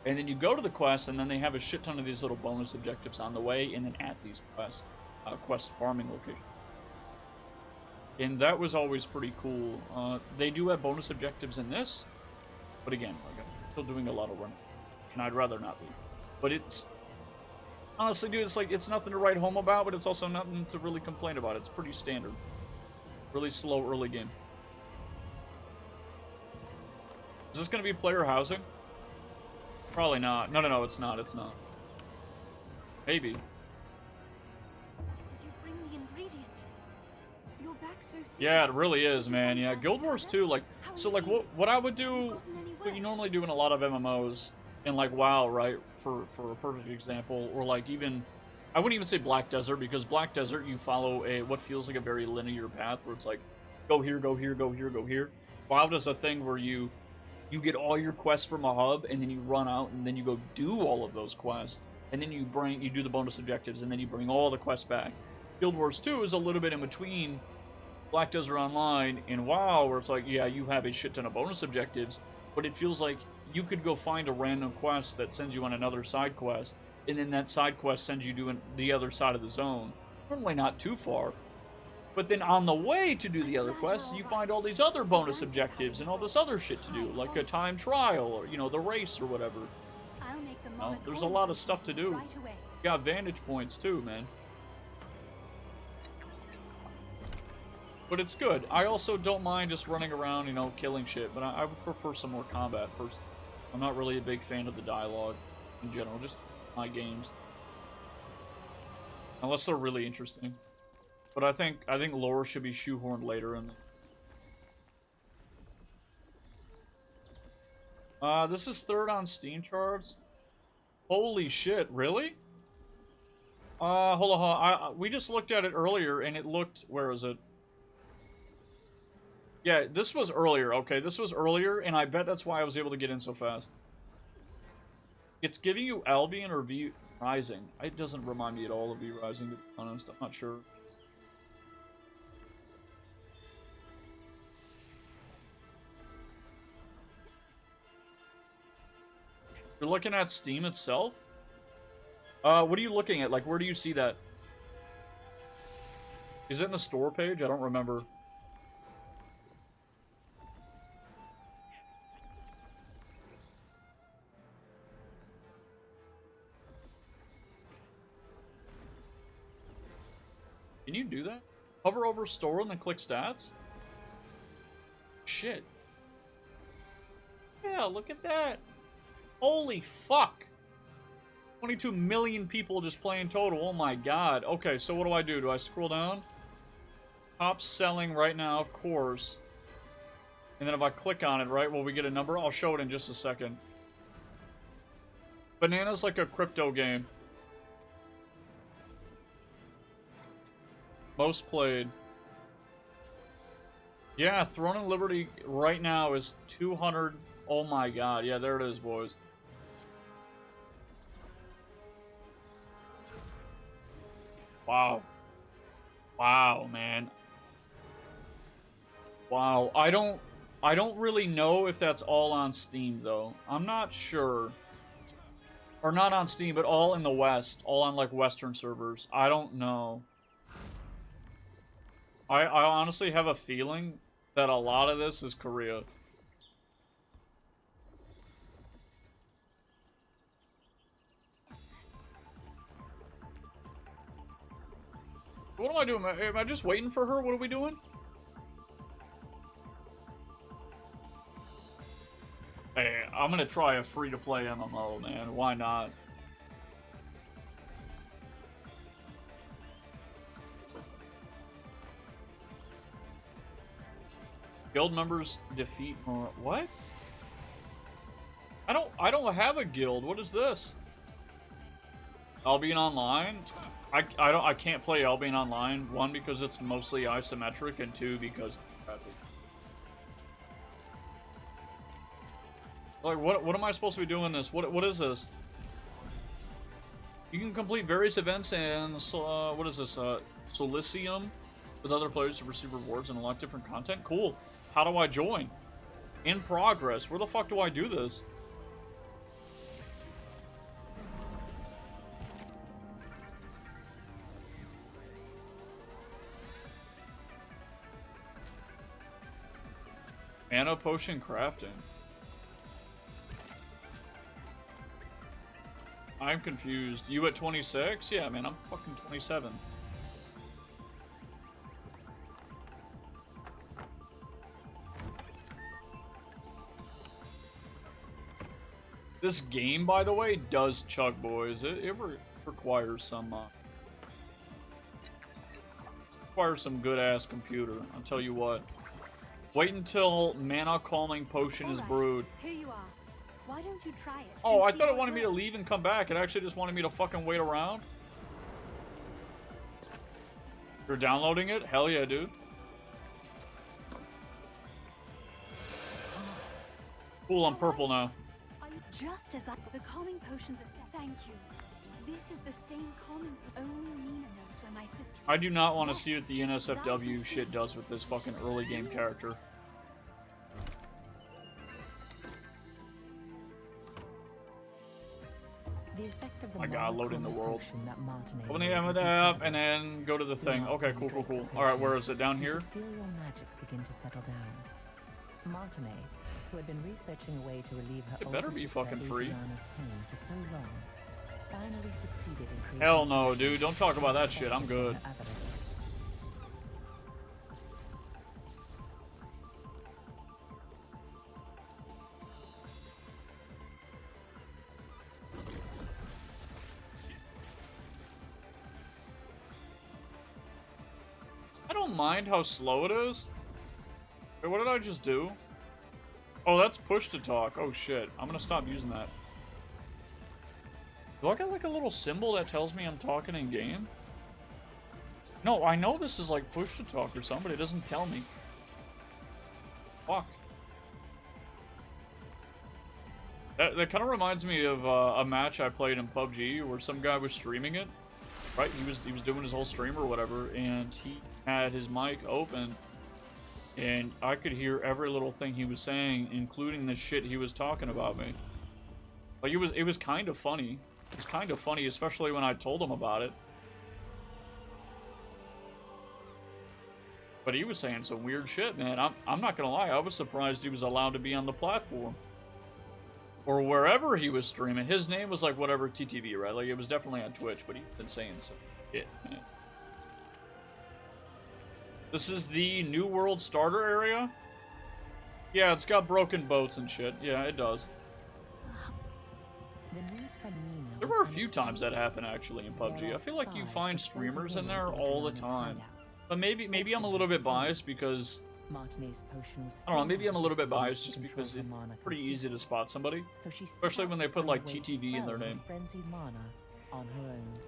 And then you go to the quest, and then they have a shit ton of these little bonus objectives on the way, and then at these quest farming locations. And that was always pretty cool. They do have bonus objectives in this, but again, like, I'm still doing a lot of running, and I'd rather not be. But it's honestly, dude, it's like it's nothing to write home about, but it's also nothing to really complain about. It's pretty standard. Really slow early game. Is this gonna be player housing? Probably not. No, it's not. It's not. Maybe. Did you bring the ingredient? Your back so serious. Yeah, it really is, man. Yeah, Guild Wars 2, like, so like what I would do, what you normally do in a lot of MMOs, and like WoW, right, for a perfect example, or like even, I wouldn't even say Black Desert, because Black Desert you follow what feels like a very linear path where it's like, go here, go here, go here, go here. WoW does a thing where you get all your quests from a hub, and then you run out, and then you go do all of those quests, and then you do the bonus objectives, and then you bring all the quests back. Guild Wars 2 is a little bit in between Black Desert Online and WoW, where it's like, yeah, you have a shit ton of bonus objectives, but it feels like you could go find a random quest that sends you on another side quest, and then that side quest sends you to the other side of the zone. Normally not too far. But then on the way to do the other quests, you find all these other bonus objectives and all this other shit to do, like a time trial, or, you know, the race or whatever. I'll make the No, there's a lot of stuff to do. right away. You got vantage points too, man. But it's good. I also don't mind just running around, you know, killing shit, but I would prefer some more combat first. I'm not really a big fan of the dialogue in general, just my games. Unless they're really interesting. But I think lore should be shoehorned later in the... this is third on Steam charts. Holy shit, really? Hold on. We just looked at it earlier, and it looked... Where is it? Yeah, this was earlier. Okay, this was earlier, and I bet that's why I was able to get in so fast. It's giving you Albion or V Rising. It doesn't remind me at all of V Rising, to be honest. I'm not sure. You're looking at Steam itself? What are you looking at? Like, where do you see that? Is it in the store page? I don't remember. Hover over store and then click stats? Shit. Yeah, look at that. Holy fuck. 22 million people just playing total. Oh my god. Okay, so what do? Do I scroll down? Top selling right now, of course. And then if I click on it, right, will we get a number? I'll show it in just a second. Banana's like a crypto game. Most played. Yeah, Throne and Liberty right now is 200. Oh my god. Yeah, there it is, boys. Wow. Wow, man. Wow. I don't really know if that's all on Steam, though. I'm not sure. Or not on Steam, but all in the West. All on, like, Western servers. I don't know. I honestly have a feeling that a lot of this is Korea. What am I doing? Am I just waiting for her? What are we doing? Hey, I'm gonna try a free-to-play MMO, man. Why not? Guild members defeat more. What? I don't have a guild. What is this? Albion Online? I can't play Albion Online. One, because it's mostly isometric, and two, because like what am I supposed to be doing this? What is this? You can complete various events and what is this? Solicium with other players to receive rewards and unlock different content. Cool. How do I join? In progress. Where the fuck do I do this? Mana potion crafting. I'm confused. You at 26? Yeah, man, I'm fucking 27. This game, by the way, does chug, boys. It requires some good-ass computer. I'll tell you what. Wait until mana calming potion is brewed. Here you are. Why don't you try it? Oh, I thought it wanted me to leave and come back. It actually just wanted me to fucking wait around. You're downloading it? Hell yeah, dude. Cool, I'm purple now. Just as the calming potions of thank you. This is the same calming only Nina knows where my sister. I do not want to see what the NSFW shit does with this fucking early game character. The effect of the I gotta load in the world. that Martinet Open the app and then go to the thing. Okay, cool, cool, cool. Alright, where is it? Down here? Feel your magic begin to settle down. Martinet, who had been researching a way to relieve her It better older be sister fucking free. Adriana's pain for so long, finally succeeded in creating Hell no, dude. Don't talk about that shit. I'm good. her avarice. I don't mind how slow it is. Wait, what did I just do? Oh, that's push to talk. Oh shit. I'm gonna stop using that. Do I got like a little symbol that tells me I'm talking in game? No, I know this is like push to talk or something, but it doesn't tell me. Fuck. That kind of reminds me of a match I played in PUBG where some guy was streaming it. Right? He was doing his whole stream or whatever, and he had his mic open, and I could hear every little thing he was saying, including the shit he was talking about me. Like it was kind of funny. It was kind of funny, especially when I told him about it. But he was saying some weird shit, man. I'm not gonna lie, I was surprised he was allowed to be on the platform. Or wherever he was streaming. His name was like whatever TTV, right? Like it was definitely on Twitch, but he's been saying some shit, man. This is the New World starter area? Yeah, it's got broken boats and shit. Yeah, it does. The news from Nina There was were a few unexpected. times that happened actually in PUBG. I feel like you Spies find were streamers closing in in there on all the Adriana's time. hideout. But maybe I'm a little bit biased because Martinez's potion was I don't know, still maybe I'm a little bit used to biased just control because her it's mana pretty easy to completely. spot somebody. So she set Especially out when to they put find like a way to TTV in their quell her name. frenzied mana on her own.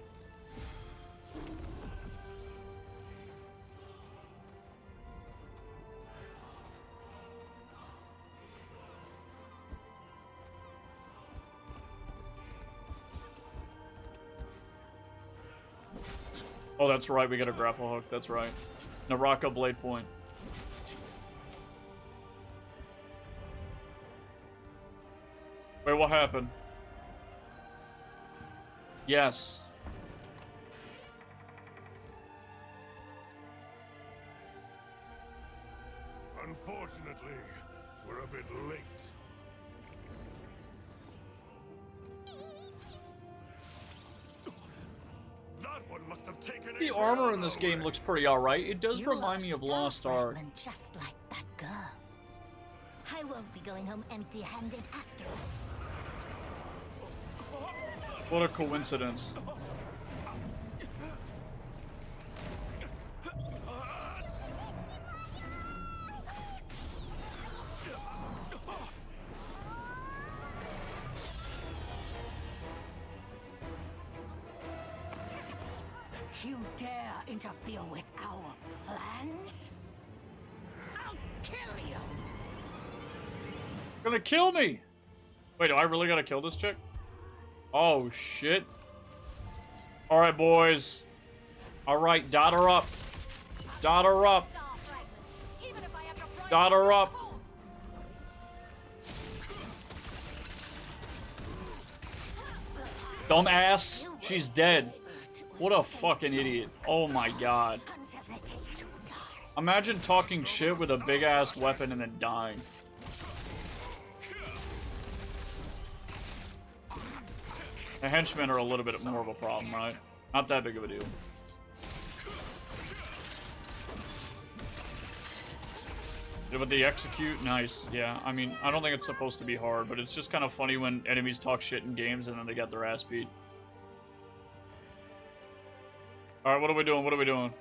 Oh, that's right, we got a grapple hook, that's right. Naraka Blade Point. Wait, what happened? Yes. Unfortunately, we're a bit late. That one must have taken The a armor in this hell game away. looks pretty alright. It does You remind me of Lost Ark. fragment just like that girl. I won't be going home empty-handed after all. What a coincidence. You dare interfere with our plans? I'll kill you! Gonna kill me! Wait, do I really gotta kill this chick? Oh, shit. Alright, boys. Alright, dot her up. Dot her up. Dot her up. Dumbass. She's dead. What a fucking idiot. Oh my god. Imagine talking shit with a big ass weapon and then dying. The henchmen are a little bit more of a problem, right? Not that big of a deal. Yeah, but they execute, nice. Yeah, I mean, I don't think it's supposed to be hard, but it's just kind of funny when enemies talk shit in games and then they get their ass beat. Alright, what are we doing? What are we doing?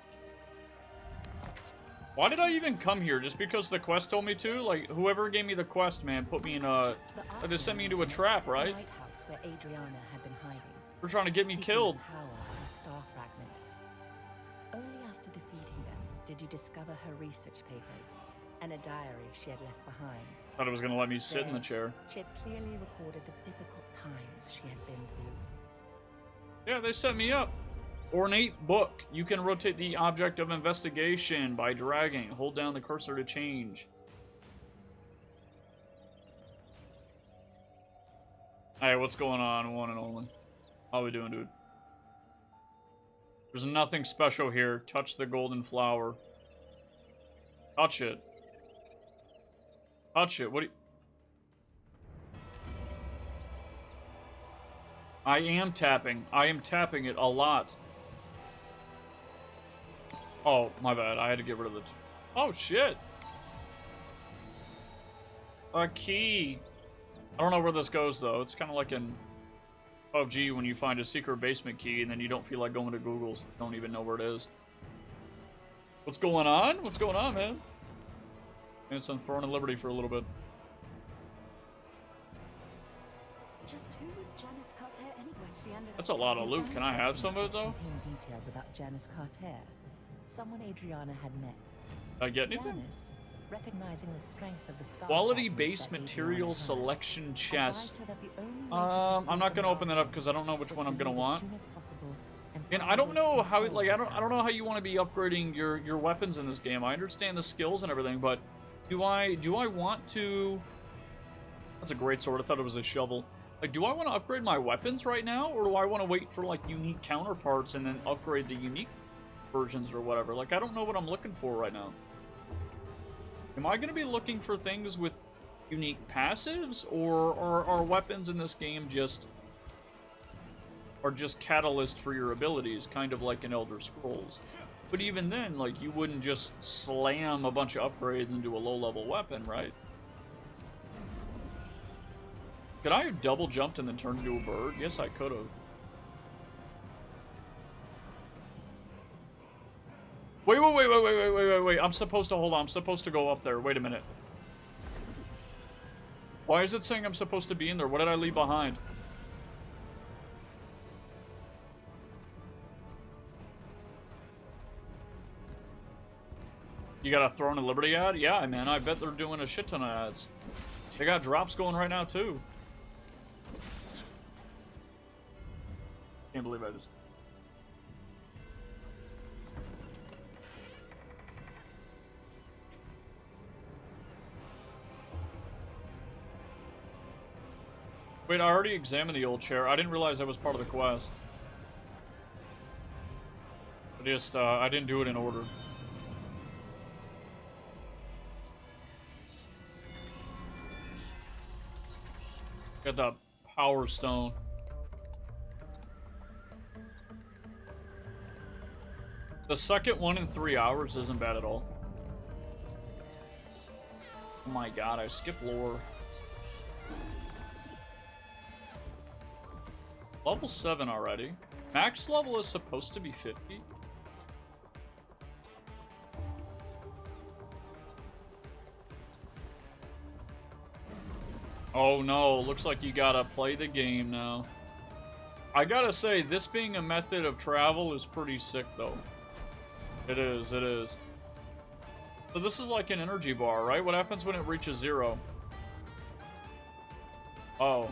Why did I even come here? Just because the quest told me to? Like, whoever gave me the quest, man, put me in a... They just sent me into a trap, right? Lighthouse where Adriana had been hiding. They're trying to get me Seeking killed. the power of a star fragment. Only after defeating them did you discover her research papers and a diary she had left behind. Thought it was gonna let me sit in the chair. She had clearly recorded the difficult times she had been through. Yeah, they set me up. Ornate book. You can rotate the object of investigation by dragging. Hold down the cursor to change. Hey, what's going on? One and only. How we doing, dude? There's nothing special here. Touch the golden flower. Touch it. Touch it. What do you... I am tapping. I am tapping it a lot. Oh, my bad. I had to get rid of it. Oh, shit. A key. I don't know where this goes, though. It's kind of like in PUBG when you find a secret basement key and then you don't feel like going to Google's. Don't even know where it is. What's going on? What's going on, man? And it's on Throne of Liberty for a little bit. Just who was Janice Carter anyway? She ended That's a lot of loot. Can I have some of it, though? Contained details about Janice Carter, someone Adriana had met. Did I get anything? Janice, recognizing the strength of the star Quality fragment base that Adriana material had, selection chest. advised her that the only way to I'm not complete gonna the open that up marker because I don't know which was one to I'm gonna leave as want. soon as possible and And find I a don't way to know how, control like, her I don't know how you want to be upgrading your weapons in this game. I understand the skills and everything, but do I want to? That's a great sword. I thought it was a shovel. Like, do I want to upgrade my weapons right now, or do I want to wait for like unique counterparts and then upgrade the unique versions or whatever? Like, I don't know what I'm looking for right now. Am I going to be looking for things with unique passives, or are weapons in this game just catalyst for your abilities, kind of like in Elder Scrolls? But even then, like, you wouldn't just slam a bunch of upgrades into a low-level weapon, right? Could I have double jumped and then turned into a bird? Yes, I could have. Wait. I'm supposed to, hold on. I'm supposed to go up there. Wait a minute. Why is it saying I'm supposed to be in there? What did I leave behind? You got a Throne of Liberty ad? Yeah, man. I bet they're doing a shit ton of ads. They got drops going right now, too. Can't believe I just... Wait, I already examined the old chair. I didn't realize that was part of the quest. I didn't do it in order. Got the Power Stone. The second one in 3 hours isn't bad at all. Oh my god, I skipped lore. Level 7 already. Max level is supposed to be 50. Oh no, looks like you gotta play the game now. I gotta say, this being a method of travel is pretty sick though. It is, it is. So this is like an energy bar, right? What happens when it reaches 0? Oh.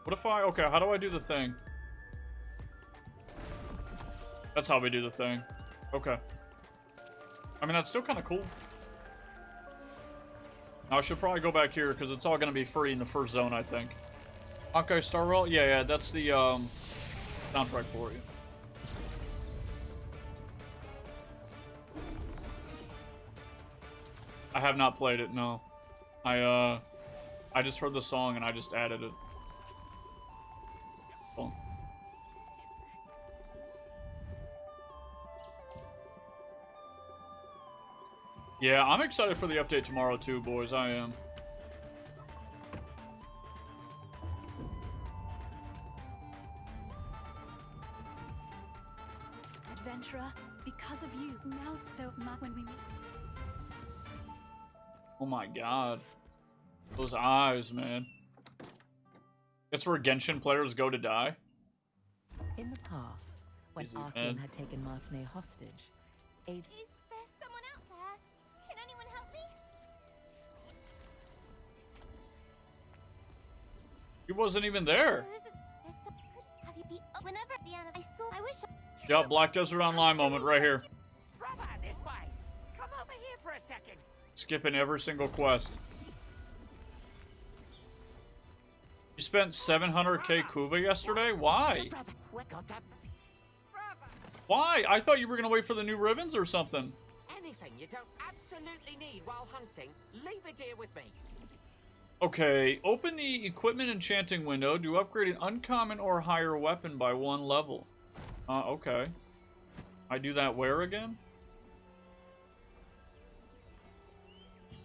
What if I... Okay, how do I do the thing? That's how we do the thing. Okay. I mean, that's still kind of cool. I should probably go back here, because it's all going to be free in the first zone, I think. Okay, Starwell? Yeah, that's the soundtrack for you. I have not played it, no. I just heard the song, and I just added it. Cool. Yeah, I'm excited for the update tomorrow too, boys. I am. Adventurer, because of you, now so much when we meet. Oh my god. Those eyes, man. That's where Genshin players go to die? In the past, when Easy, Arkham man. had taken Martinet hostage, Is there someone out there? Can anyone help me? He wasn't even there. There isn't. There's some. Have you been? Whenever the end, I saw. I wish. Yup, Black Desert Online moment right here. Brother, this way. Come over here for a second. Skipping every single quest. You spent 700k Kuba yesterday? Why? Brother, what got that? Brother, Why? I thought you were gonna wait for the new ribbons or something. Anything you don't absolutely need while hunting, leave it here with me. Okay, open the equipment enchanting window to upgrade an uncommon or higher weapon by 1 level. Okay. I do that where again?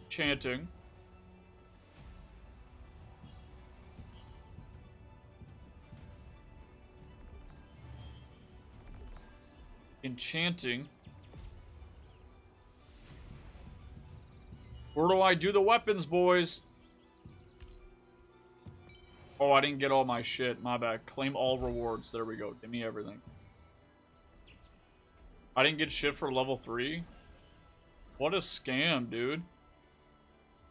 Enchanting. Enchanting. Where do I do the weapons, boys? Oh, I didn't get all my shit. My bad. Claim all rewards. There we go. Give me everything. I didn't get shit for level 3? What a scam, dude.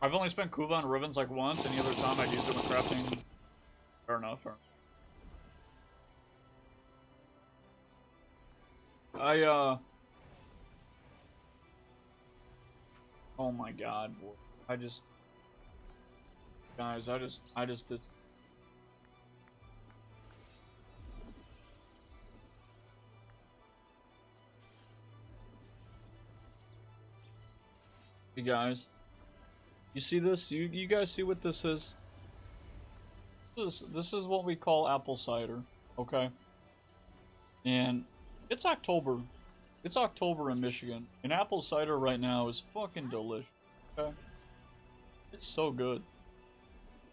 I've only spent Kuva on ribbons like once. Any other time I'd use it with crafting. Fair enough. Fair enough. Oh my god, boy. Guys, I just did... Hey guys, you see this? You guys see what this is? This is what we call apple cider. Okay? And it's October. It's October in Michigan. And apple cider right now is fucking delicious. Okay? It's so good.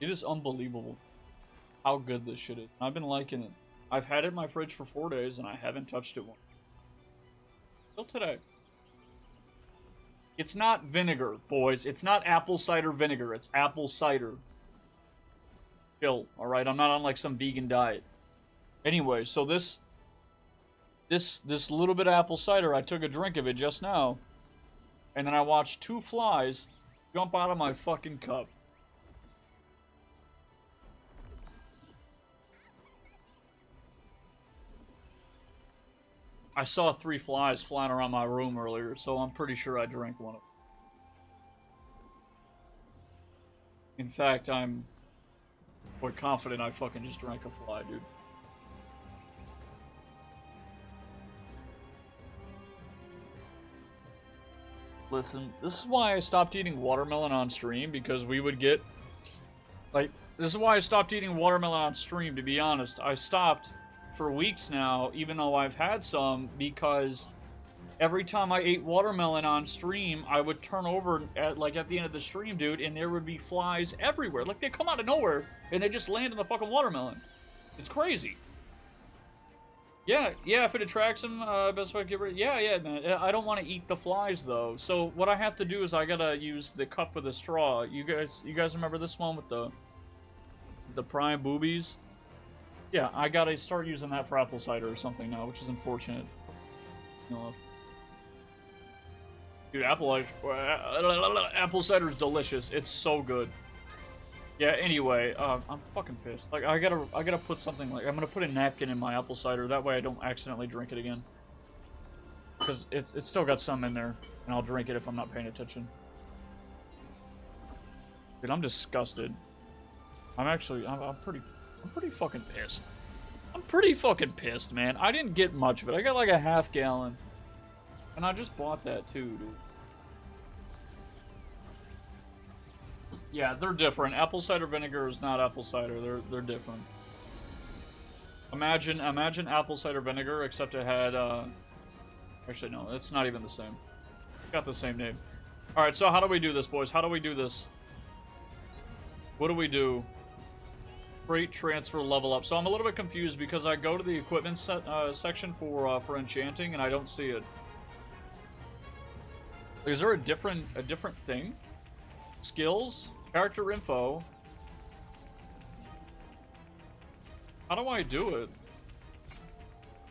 It is unbelievable how good this shit is. I've been liking it. I've had it in my fridge for 4 days and I haven't touched it once. Till today. It's not vinegar, boys. It's not apple cider vinegar. It's apple cider. Chill, alright? I'm not on like some vegan diet. Anyway, so this little bit of apple cider, I took a drink of it just now. And then I watched 2 flies jump out of my fucking cup. I saw 3 flies flying around my room earlier, so I'm pretty sure I drank one of them. In fact, I'm quite confident I fucking just drank a fly, dude. Listen, this is why I stopped eating watermelon on stream, because we would get... Like, this is why I stopped eating watermelon on stream, to be honest. I stopped for weeks now, even though I've had some, because every time I ate watermelon on stream, I would turn over at the end of the stream, dude, and there would be flies everywhere. Like, they come out of nowhere, and they just land on the fucking watermelon. It's crazy. Yeah, if it attracts them, best way to get rid of... Yeah, man. I don't want to eat the flies, though. So, what I have to do is I gotta use the cup with a straw. You guys remember this one with the prime boobies? Yeah, I gotta start using that for apple cider or something now, which is unfortunate. Dude, apple cider is delicious. It's so good. Yeah, anyway, I'm fucking pissed. Like, I gotta put something, like, I'm gonna put a napkin in my apple cider, that way I don't accidentally drink it again. Because it's still got some in there, and I'll drink it if I'm not paying attention. Dude, I'm disgusted. I'm pretty fucking pissed. I'm pretty fucking pissed, man. I didn't get much of it. I got like a half gallon. And I just bought that too, dude. Yeah, they're different. Apple cider vinegar is not apple cider. They're different. Imagine apple cider vinegar, except it had actually no, it's not even the same. Got the same name. Alright, so how do we do this, boys? How do we do this? What do we do? Freight transfer level up. So I'm a little bit confused because I go to the equipment section for enchanting and I don't see it. Is there a different thing? Skills? Character info? How do I do it?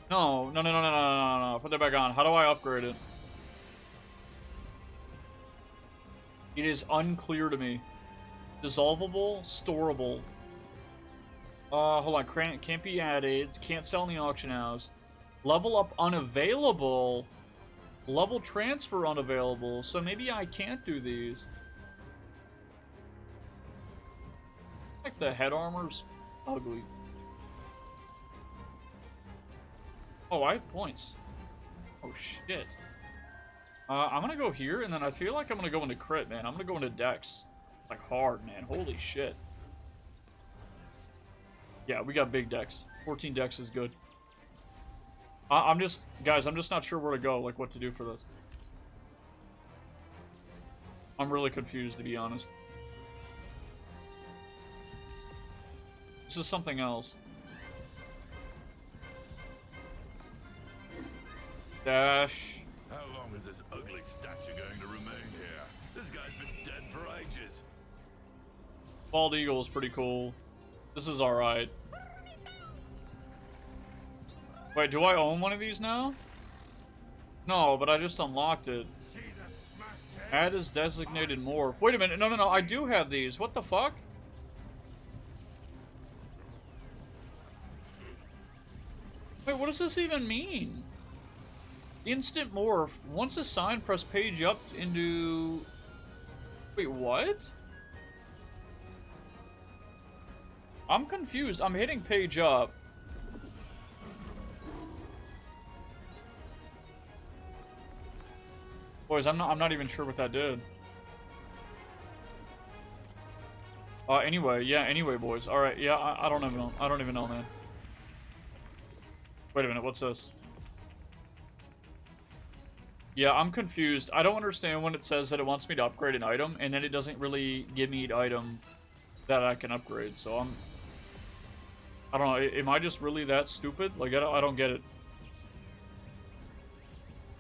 No. Put that back on. How do I upgrade it? It is unclear to me. Dissolvable, storable. Hold on. Can't be added. Can't sell in the auction house. Level up unavailable. Level transfer unavailable. So maybe I can't do these. Like the head armor's ugly. Oh, I have points. Oh shit. I'm gonna go here, and then I feel like I'm gonna go into crit, man. I'm gonna go into dex. Like hard, man. Holy shit. Yeah, we got big dex. 14 dex is good. Guys, I'm just not sure where to go, like what to do for this. I'm really confused, to be honest. This is something else. Dash. How long is this ugly statue going to remain here? This guy's been dead for ages. Bald Eagle is pretty cool. This is alright. Wait, do I own one of these now? No, but I just unlocked it. Add as designated morph. Wait a minute, no, I do have these. What the fuck? Wait, what does this even mean? Instant morph. Once assigned, press page up into... Wait, what? I'm confused. I'm hitting page up. Boys, I'm not even sure what that did. Anyway, boys. Alright, yeah, I don't even know. I don't even know, man. Wait a minute, what's this? Yeah, I'm confused. I don't understand when it says that it wants me to upgrade an item, and then it doesn't really give me an item that I can upgrade, so I don't know, am I just really that stupid? Like, I don't get it.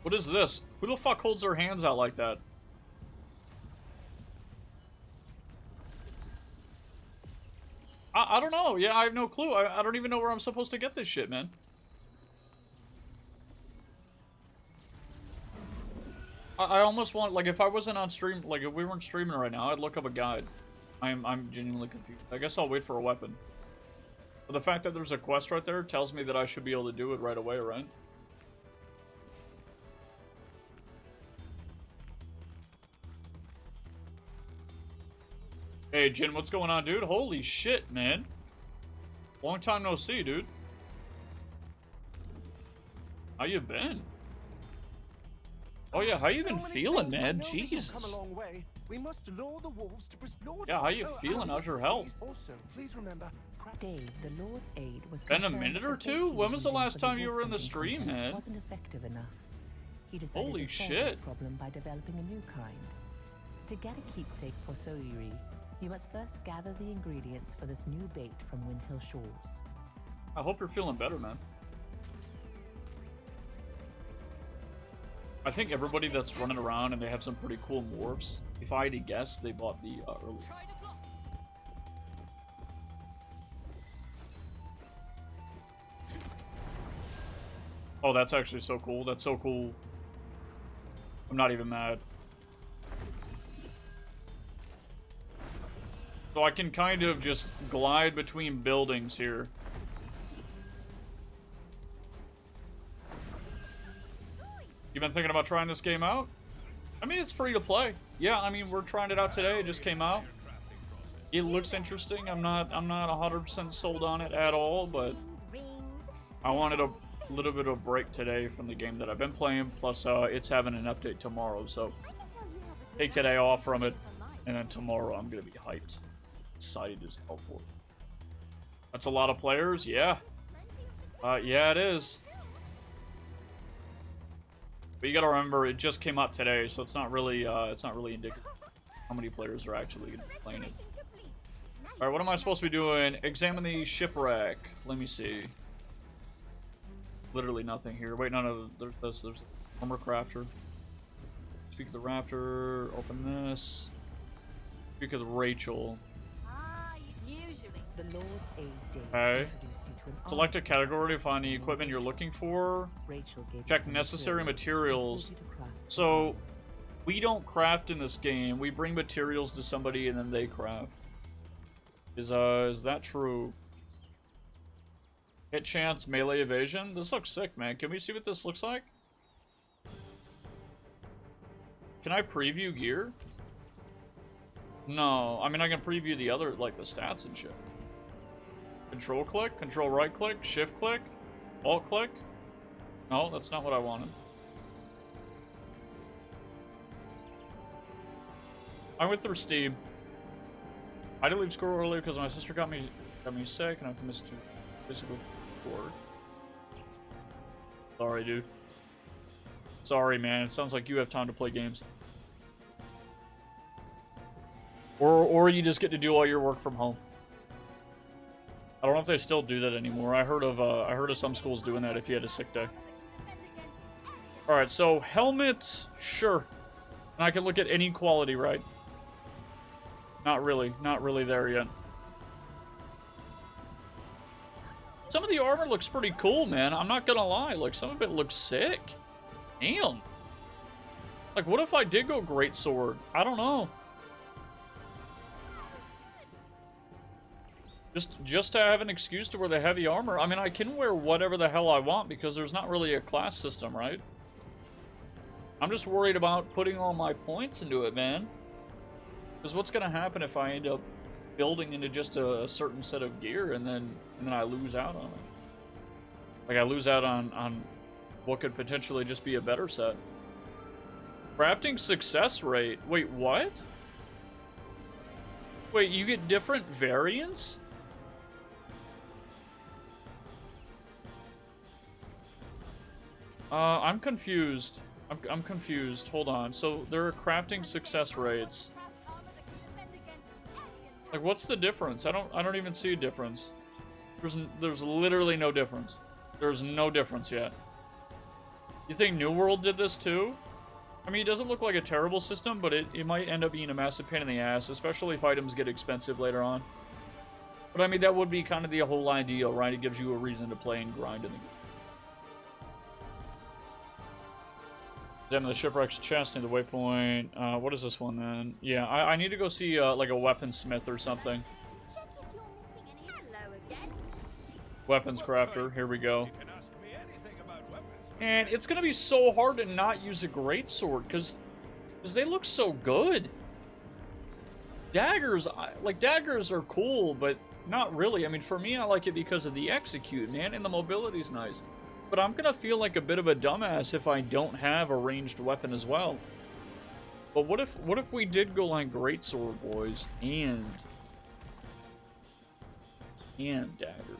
What is this? Who the fuck holds their hands out like that? I don't know. Yeah, I have no clue. I don't even know where I'm supposed to get this shit, man. I almost want, like, if I wasn't on stream, like, if we weren't streaming right now, I'd look up a guide. I'm genuinely confused. I guess I'll wait for a weapon. But the fact that there's a quest right there tells me that I should be able to do it right away, right? Hey, Jin, what's going on, dude? Holy shit, man. Long time no see, dude. How you been? Oh yeah, how you been feeling, man? Jesus. Yeah, how you feeling? How's your health? Dave, the Lord's aid was been a minute or two? When was the last time you were in the stream, man? Wasn't effective enough. He decided Holy to solve shit. this problem by developing a new kind. To get a keepsake for Soyuri, you must first gather the ingredients for this new bait from Windhill Shores. I hope you're feeling better, man. I think everybody that's running around and they have some pretty cool morphs, if I had to guess, they bought the early. Oh, that's actually so cool. That's so cool. I'm not even mad. So I can kind of just glide between buildings here. You been thinking about trying this game out? I mean, it's free to play. Yeah, I mean, we're trying it out today. It just came out. It looks interesting. I'm not 100% sold on it at all, but I wanted a little bit of a break today from the game that I've been playing. Plus, it's having an update tomorrow, so take today off from it, and then tomorrow I'm gonna be hyped, excited as hell for it. That's a lot of players, yeah. Yeah, it is. But you gotta remember, it just came out today, so it's not really indicative of how many players are actually gonna be playing it. Alright, what am I supposed to be doing? Examine the shipwreck. Let me see. Literally nothing here. Wait, no, there's armor crafter. Speak of the raptor, open this. Speak of the Rachel. The Lord's aid Dave Okay. introduced you to an Select a arms category to find the equipment you're looking for. Rachel gave you Check some necessary materials. and told you to craft So, we don't craft in this game. We bring materials to somebody and then they craft. Is that true? Hit chance, melee evasion. This looks sick, man. Can we see what this looks like? Can I preview gear? No. I mean, I can preview the other, like, the stats and shit. Control click, control right click, shift click, alt click. No, that's not what I wanted. I went through Steam. I didn't leave school earlier because my sister got me sick and I have to miss 2 physical work. Sorry, dude. Sorry, man. It sounds like you have time to play games. Or you just get to do all your work from home. I don't know if they still do that anymore. I heard of some schools doing that if you had a sick day. All right, so helmet, sure. And I can look at any quality, right? Not really there yet. Some of the armor looks pretty cool, man. I'm not gonna lie. Like, some of it looks sick. Damn. Like, what if I did go great sword? I don't know. Just to have an excuse to wear the heavy armor. I mean, I can wear whatever the hell I want because there's not really a class system, right? I'm just worried about putting all my points into it, man. Because what's gonna happen if I end up building into just a certain set of gear and then I lose out on it? Like, I lose out on what could potentially just be a better set. Crafting success rate. Wait, what? Wait, you get different variants? I'm confused. I'm confused. Hold on. So there are crafting success rates. Like, what's the difference? I don't even see a difference. There's literally no difference. There's no difference yet. You think New World did this too? I mean, it doesn't look like a terrible system, but it might end up being a massive pain in the ass, especially if items get expensive later on. But I mean, that would be kind of the whole idea, right? It gives you a reason to play and grind in the game. Examine the shipwreck's chest near the waypoint. What is this one then? Yeah, I need to go see like a weaponsmith or something. Weapons crafter. Here we go. And it's gonna be so hard to not use a greatsword because they look so good. Daggers, like daggers are cool, but not really. I mean, for me, I like it because of the execute, man, and the mobility's nice. But I'm gonna feel like a bit of a dumbass if I don't have a ranged weapon as well. But what if we did go like greatsword, boys, and daggers?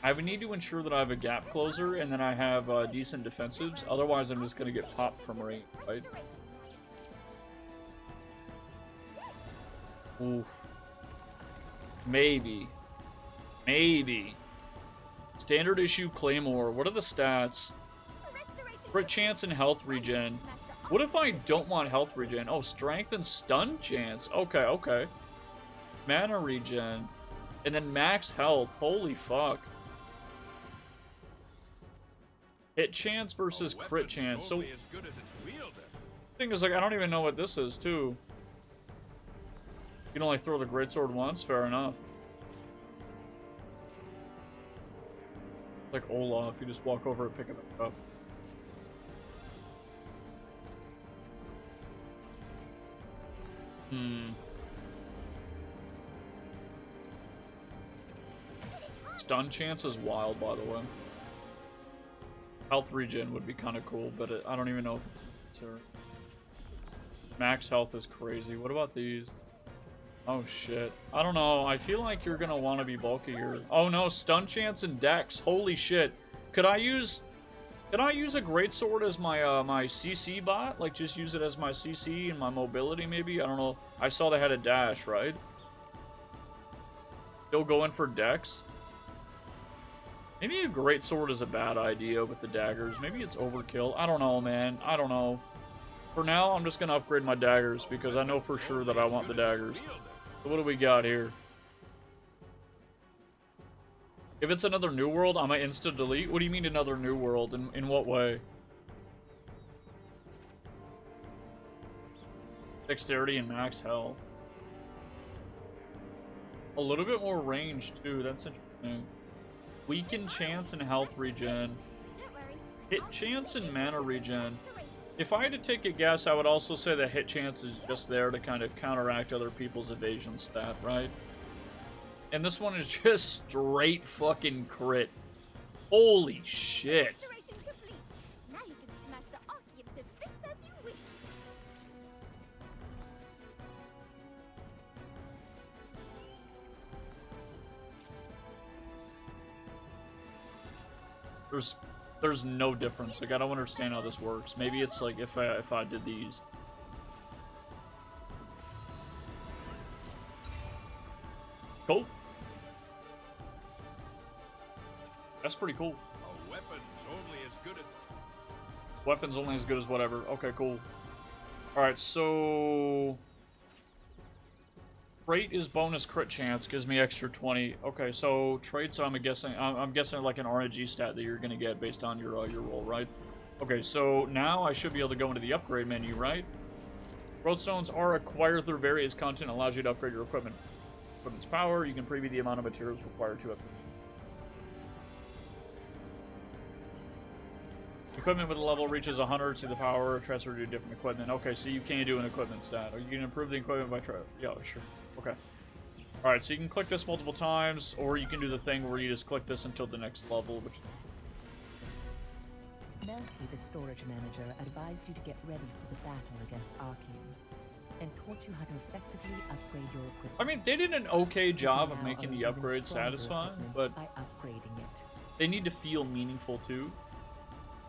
I would need to ensure that I have a gap closer and then I have decent defensives. Otherwise, I'm just gonna get popped from range, right? Oof. Maybe. Standard issue Claymore. What are the stats? Crit chance and health regen. What if I don't want health regen? Oh, strength and stun chance. Okay. Mana regen. And then max health. Holy fuck. Hit chance versus crit chance. So, thing is, like, I don't even know what this is, too. You can only throw the greatsword once? Fair enough. Like Olaf, you just walk over and pick it up. Stun chance is wild, by the way. Health regen would be kind of cool, but I don't even know if it's necessary. Max health is crazy. What about these? Oh shit. I don't know. I feel like you're gonna want to be bulkier. Oh no, stun chance and dex. Holy shit. Could I use a greatsword as my my CC bot? Like just use it as my CC and my mobility maybe? I don't know. I saw they had a dash, right? Still going for dex? Maybe a greatsword is a bad idea with the daggers. Maybe it's overkill. I don't know, man. I don't know. For now, I'm just gonna upgrade my daggers because I know for sure that I want the daggers. So what do we got here? If it's another New World, I'm gonna insta-delete? What do you mean another New World? In what way? Dexterity and max health. A little bit more range, too. That's interesting. Weaken chance and health regen. Hit chance and mana regen. If I had to take a guess, I would also say that hit chance is just there to kind of counteract other people's evasion stat, right? And this one is just straight fucking crit. Holy shit. There's no difference. Like, I don't understand how this works. Maybe it's like if I did these. Cool. That's pretty cool. A weapon's only as good as... Weapon's only as good as whatever. Okay, cool. Alright, so... Trait is bonus crit chance, gives me extra 20. Okay, so traits, I'm guessing like an RNG stat that you're gonna get based on your roll, right? Okay, so now I should be able to go into the upgrade menu, right? Roadstones are acquired through various content, allows you to upgrade your equipment's power. You can preview the amount of materials required to upgrade. Equipment with a level reaches 100, see the power, transfer to different equipment. Okay, so you can't do an equipment stat. Or you can improve the equipment by yeah, sure. Okay. Alright, so you can click this multiple times, or you can do the thing where you just click this until the next level, which... Melky, the storage manager, advised you to get ready for the battle against Arceum, and taught you how to effectively upgrade your equipment. I mean, they did an okay job of making the upgrade satisfying, but by upgrading it. they need to feel meaningful too.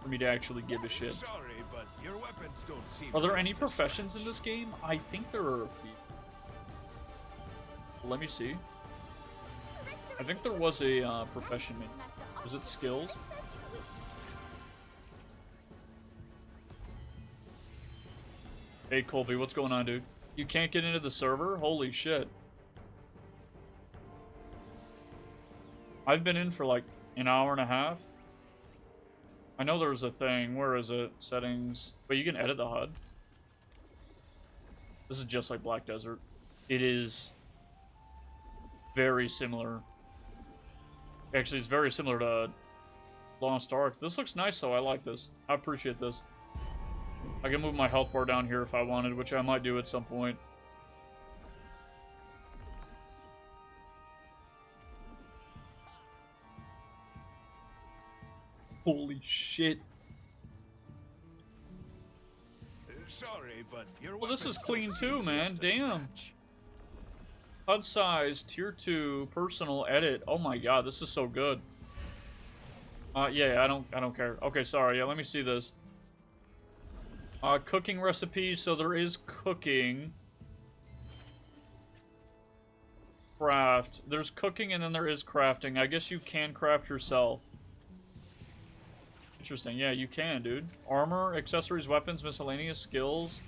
for me to actually give a shit. Sorry, but your weapons don't seem. Are there any professions in this game? I think there are a few. Let me see. I think there was a profession menu. Was it skills? Hey Colby, what's going on, dude? You can't get into the server? Holy shit. I've been in for like an hour and a half. I know there's a thing. Where is it? Settings. But you can edit the HUD. This is just like Black Desert. It is very similar. Actually, it's very similar to Lost Ark. This looks nice, though. I like this. I appreciate this. I can move my health bar down here if I wanted, which I might do at some point. Holy shit. Sorry, but your Well, this is weapons clean don't too, seem man. up to Damn. scratch. HUD size, tier 2, personal edit. Oh my god, this is so good. Yeah, I don't care. Okay, sorry. Yeah, let me see this. Cooking recipes. So there is cooking. Craft. There's cooking and then there is crafting. I guess you can craft yourself. Interesting. Yeah, you can, dude. Armor, accessories, weapons, miscellaneous skills,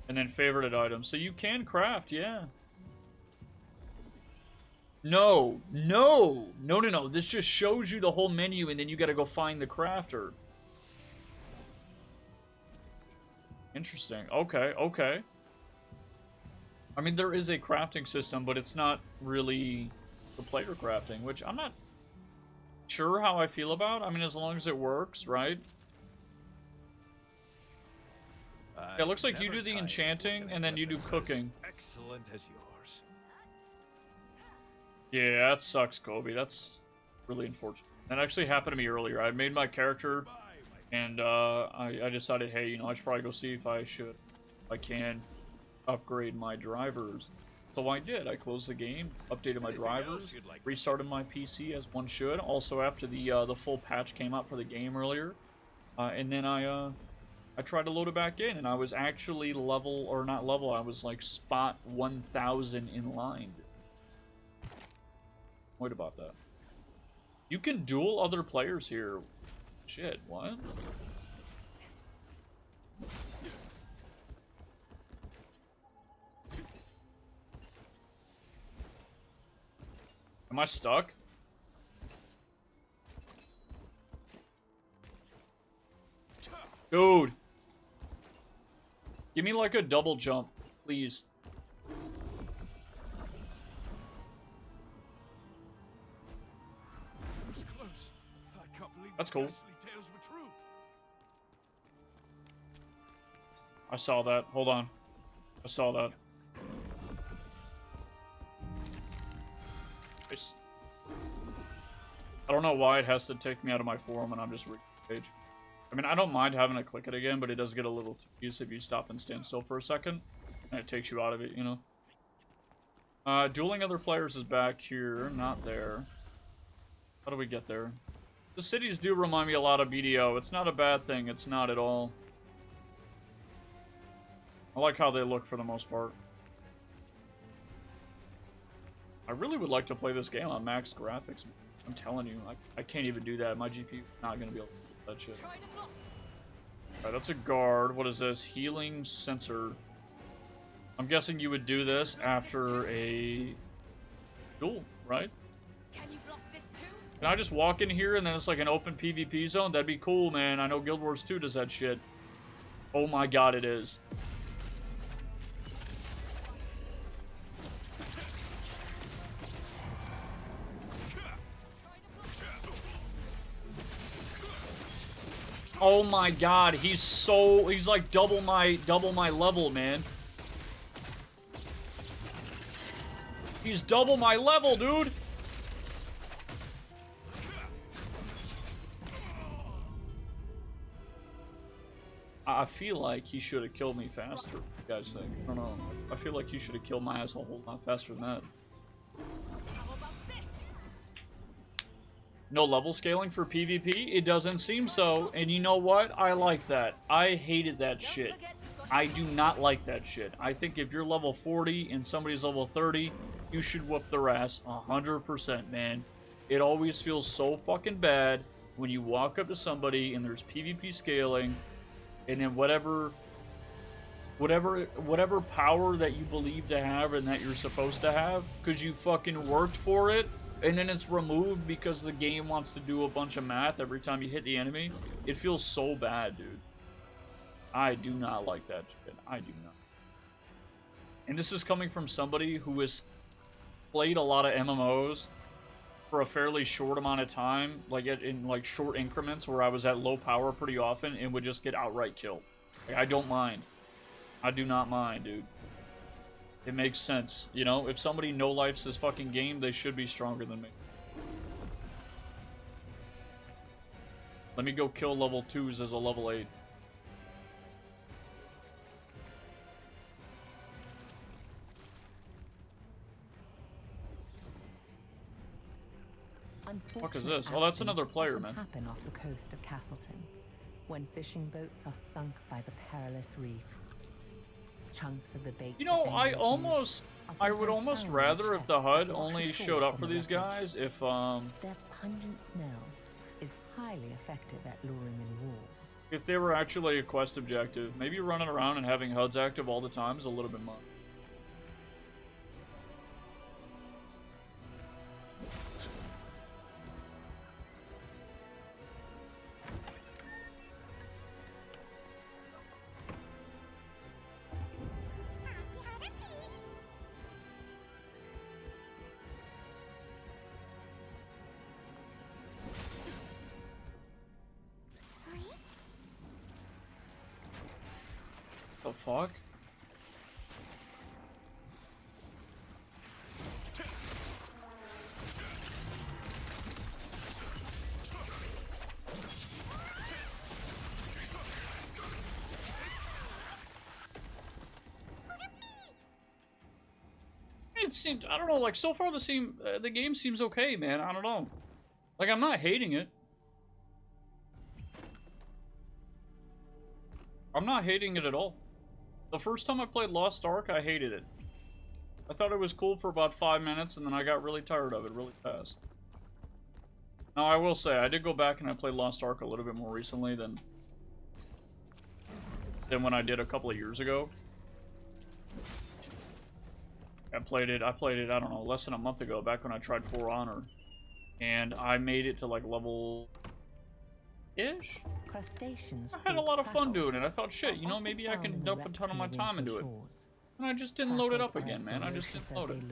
and then favorited items. So you can craft, yeah. No. This just shows you the whole menu, and then you gotta go find the crafter. Interesting. Okay. I mean, there is a crafting system, but it's not really the player crafting, which I'm not sure how I feel about. I mean, as long as it works, right? Yeah, it looks like you do the enchanting, and then you do cooking. Excellent as yours. Yeah, that sucks, Kobe. That's really unfortunate. That actually happened to me earlier. I made my character, and I decided, hey, you know, I should probably go see if I can upgrade my drivers. So I did. I closed the game, updated my drivers, restarted my PC as one should. Also, after the full patch came out for the game earlier, and then I tried to load it back in, and I was actually level, or not level, I was like spot 1000 in line. What about that? You can duel other players here. Shit, what? Am I stuck? Dude! Give me like a double jump, please. That's cool. I saw that. Hold on. I saw that. Nice. I don't know why it has to take me out of my forum and I'm just reading the page. I mean, I don't mind having to click it again, but it does get a little tedious if you stop and stand still for a second. And it takes you out of it, you know? Dueling other players is back here, not there. How do we get there? The cities do remind me a lot of BDO. It's not a bad thing. It's not at all. I like how they look for the most part. I really would like to play this game on max graphics. I'm telling you, I can't even do that. My GPU is not going to be able to do that shit. Alright, that's a guard. What is this? Healing sensor. I'm guessing you would do this after a duel, right? Can I just walk in here and then it's like an open PvP zone? That'd be cool, man. I know Guild Wars 2 does that shit. Oh my god, it is. Oh my god, he's like double my level, man. He's double my level, dude. I feel like he should have killed me faster, you guys think. I don't know. I feel like he should have killed my ass a whole lot faster than that. No level scaling for PvP? It doesn't seem so, and you know what? I like that. I hated that shit. I do not like that shit. I think if you're level 40 and somebody's level 30, you should whoop their ass 100%, man. It always feels so fucking bad when you walk up to somebody and there's PvP scaling, and then whatever power that you believe to have and that you're supposed to have, because you fucking worked for it, and then it's removed because the game wants to do a bunch of math every time you hit the enemy. It feels so bad, dude. I do not like that shit. I do not. And this is coming from somebody who has played a lot of MMOs for a fairly short amount of time, like in like short increments where I was at low power pretty often and would just get outright killed. Like, I don't mind. I do not mind, dude. It makes sense. You know, if somebody no-lifes this fucking game, they should be stronger than me. Let me go kill level 2s as a level 8. Fuck is this? Oh, that's another player, man. Happen off the coast of Castleton, when fishing boats are sunk by the perilous reefs. Chunks of the bait. You know, I would almost rather if the HUD only showed up for these guys. If their pungent smell is highly effective at luring in wolves. If they were actually a quest objective, maybe running around and having HUDs active all the time is a little bit much. The fuck? It seems, I don't know, like, so far the game seems okay, man. I don't know. Like, I'm not hating it. I'm not hating it at all. The first time I played Lost Ark, I hated it. I thought it was cool for about 5 minutes, and then I got really tired of it really fast. Now, I will say, I did go back and I played Lost Ark a little bit more recently than when I did a couple of years ago. I played it, I don't know, less than a month ago, back when I tried For Honor. And I made it to, like, level-ish? Crustaceans. I had a lot of fun doing it. I thought, shit, you know, maybe I can dump a ton of my time into it. And I just didn't load it up again, man. I just didn't load it.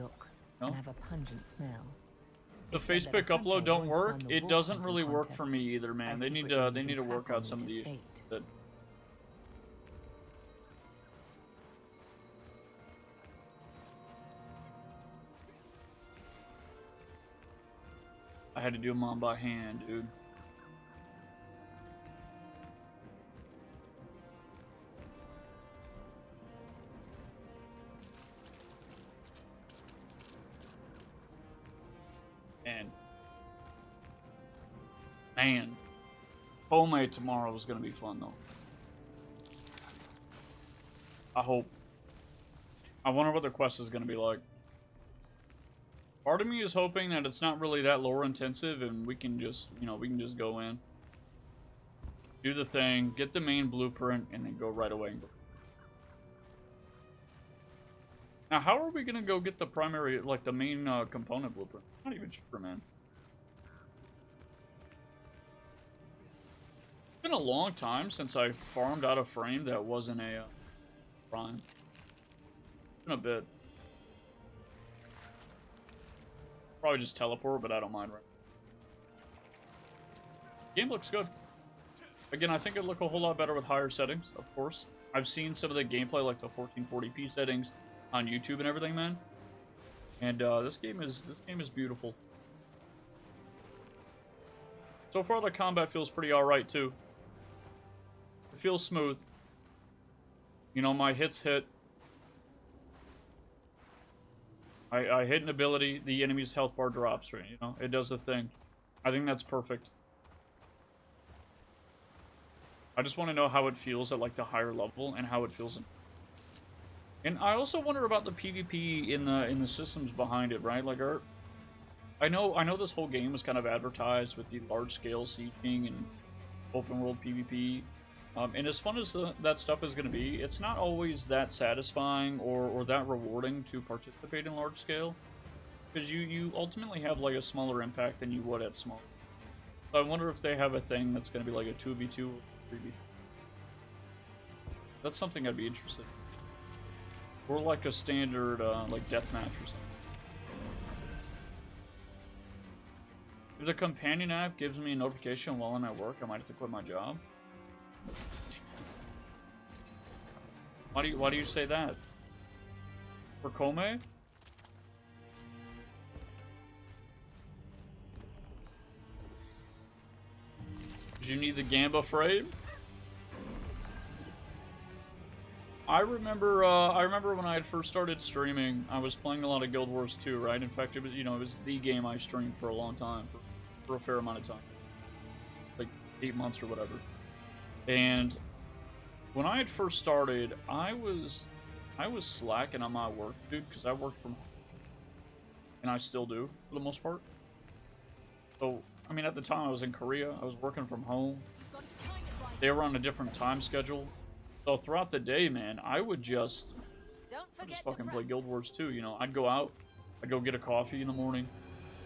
No? Have a pungent smell. The Facebook upload don't work. It doesn't really work for me either, man. They need to work out some of the issues. I had to do them on by hand, dude. Man, homemade tomorrow is gonna be fun though. I hope. I wonder what the quest is gonna be like. Part of me is hoping that it's not really that lore intensive and we can just, you know, we can just go in, do the thing, get the main blueprint, and then go right away. Now, how are we gonna go get the primary, like the main component blueprint? I'm not even sure, man. It's been a long time since I farmed out a frame that wasn't a prime. It's been a bit. Probably just teleport, but I don't mind right now. Game looks good. Again, I think it'd look a whole lot better with higher settings, of course. I've seen some of the gameplay, like the 1440p settings on YouTube and everything, man. And this game is beautiful. So far, the combat feels pretty alright, too. It feels smooth. You know, my hits hit. I hit an ability, the enemy's health bar drops, right? You know, it does the thing. I think that's perfect. I just want to know how it feels at like the higher level and how it feels in. And I also wonder about the PvP in the systems behind it, right? Like, I know this whole game was kind of advertised with the large scale sieging and open world PvP. And as fun as that stuff is going to be, it's not always that satisfying or that rewarding to participate in large scale. Because you ultimately have like a smaller impact than you would at small. So I wonder if they have a thing that's going to be like a 2v2 or 3v3. That's something I'd be interested in. Or like a standard like deathmatch or something. If the companion app gives me a notification while I'm at work, I might have to quit my job. Why do you say that? For Kome? Did you need the Gamba frame? I remember when I had first started streaming, I was playing a lot of Guild Wars 2, right? In fact, it was, you know, it was the game I streamed for a long time, for a fair amount of time. Like 8 months or whatever. And when I had first started, I was slacking on my work, dude, because I worked from home. And I still do, for the most part. So, I mean, at the time I was in Korea, I was working from home. They were on a different time schedule. So throughout the day, man, I would just fucking play Guild Wars 2, you know. I'd go out, I'd go get a coffee in the morning,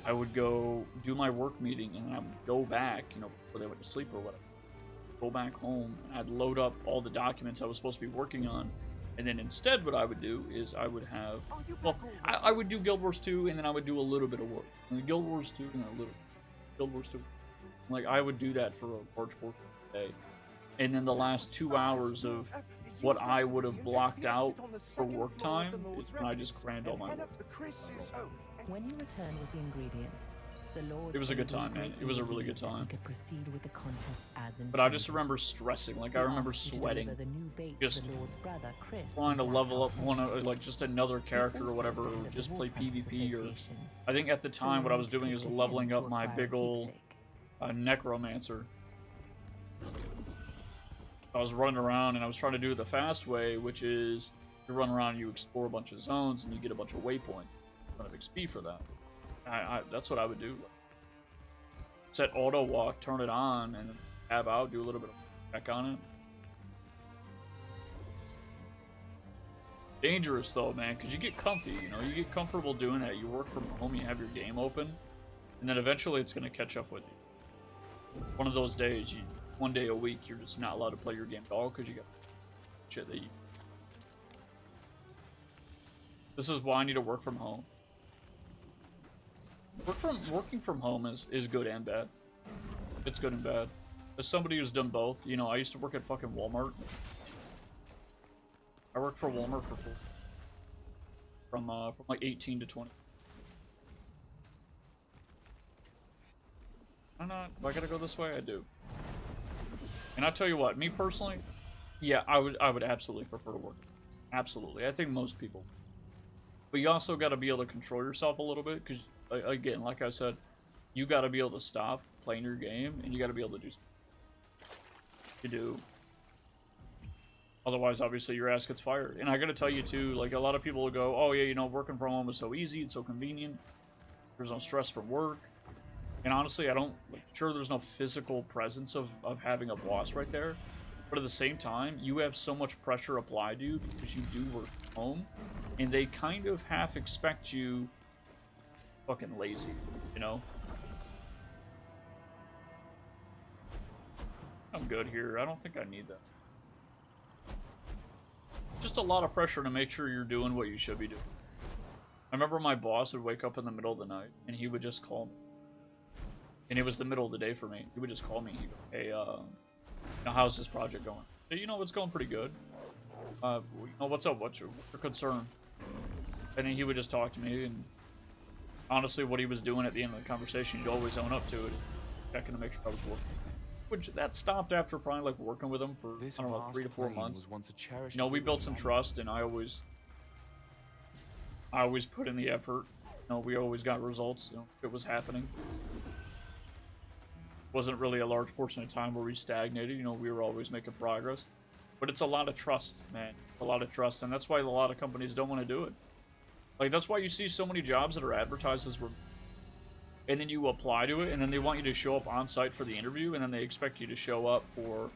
I would go do my work meeting, and I would go back, you know, before they went to sleep or whatever. Go back home, and I'd load up all the documents I was supposed to be working on, and then instead what I would do is I would have, well, I would do Guild Wars 2, and then I would do a little bit of work. And then Guild Wars 2, and then a little Guild Wars 2. Like, I would do that for a large portion of the day. And then the last 2 hours of what I would have blocked out for work time is when I just crammed all my work. When you return with the ingredients, the Lord's It was a good time, man. It was a really good time. could proceed with the contest as But I just remember stressing. Like, I remember sweating. Just trying to level up like just another character or whatever, or just play PvP. Or I think at the time what I was doing is leveling up my big ol' necromancer. I was running around and I was trying to do it the fast way, which is you run around, you explore a bunch of zones, and you get a bunch of waypoints. A ton of XP for that. That's what I would do. Set auto walk, turn it on, and tab out, do a little bit of check on it. Dangerous though, man, because you get comfy, you know, you get comfortable doing that. You work from home, you have your game open, and then eventually it's going to catch up with you. One of those days, one day a week, you're just not allowed to play your game at all because you got shit that you... This is why I need to work from home. Working from home is good and bad. It's good and bad. As somebody who's done both, you know, I used to work at fucking Walmart. I worked for Walmart for full. From like 18 to 20. I'm not... Do I gotta go this way? I do. And I'll tell you what, me personally, yeah, I would absolutely prefer to work. Absolutely. I think most people. But you also got to be able to control yourself a little bit, because, again, like I said, you got to be able to stop playing your game, and you got to be able to do something. You do. Otherwise, obviously, your ass gets fired. And I got to tell you, too, like, a lot of people will go, oh, yeah, you know, working from home is so easy, it's so convenient. There's no stress from work. And honestly, I don't, like, sure, there's no physical presence of having a boss right there. But at the same time, you have so much pressure applied to you because you do work from home. And they kind of half expect you fucking lazy, you know? I'm good here. I don't think I need that. Just a lot of pressure to make sure you're doing what you should be doing. I remember my boss would wake up in the middle of the night, and he would just call me. And it was the middle of the day for me. He would just call me. He'd go, hey, you know, how's this project going? Hey, you know, it's going pretty good. You know, what's up? What's your concern? And then he would just talk to me, and honestly, what he was doing at the end of the conversation, he'd always own up to it, checking to make sure I was working. Which, that stopped after probably, like, working with him for, I don't know, 3 to 4 months. You know, we built some trust, and I always put in the effort. You know, we always got results, you know, it was happening. wasn't really a large portion of time where we stagnated. You know, we were always making progress. But it's a lot of trust, man. A lot of trust, and that's why a lot of companies don't want to do it. Like, that's why you see so many jobs that are advertised as and then you apply to it, and then they want you to show up on site for the interview, and then they expect you to show up for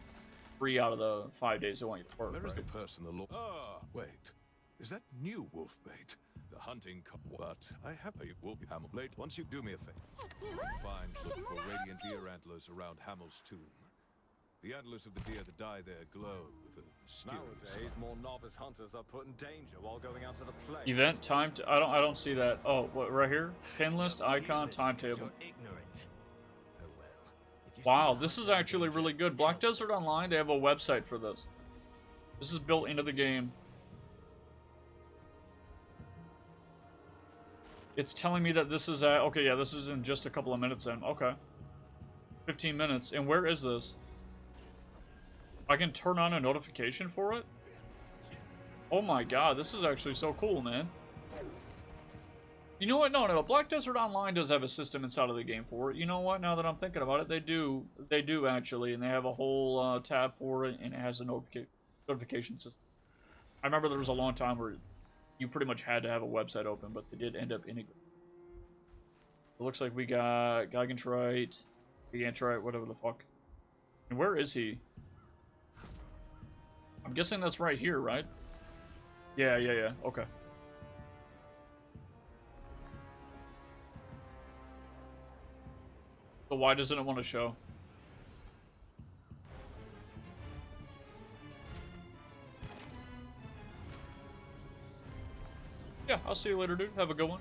3 out of the 5 days they want you to work. Where is right? the person the law? Ah, wait. Is that new wolf bait? The hunting but I have a wolf Hamel late. Once you do me a favor. Find look for radiant deer antlers around Hamel's tomb. The antlers of the deer that die there glow with a mysterious Nowadays, more novice hunters are put in danger while going out to the play. Event time. I don't see that. Oh, what, right here? Pin list, icon, timetable. Wow, this is actually really good. Black Desert Online, they have a website for this. This is built into the game. It's telling me that this is at... Okay, yeah, this is in just a couple of minutes in. Okay. 15 minutes. And where is this? I can turn on a notification for it? Oh my god, this is actually so cool, man. You know what? No. Black Desert Online does have a system inside of the game for it. You know what? Now that I'm thinking about it, they do actually, and they have a whole tab for it, and it has a notification system. I remember there was a long time where you pretty much had to have a website open, but they did end up integrating. It looks like we got Gigantrite, whatever the fuck. And where is he? I'm guessing that's right here, right? Yeah, okay. So why doesn't it want to show? Yeah, I'll see you later, dude. Have a good one.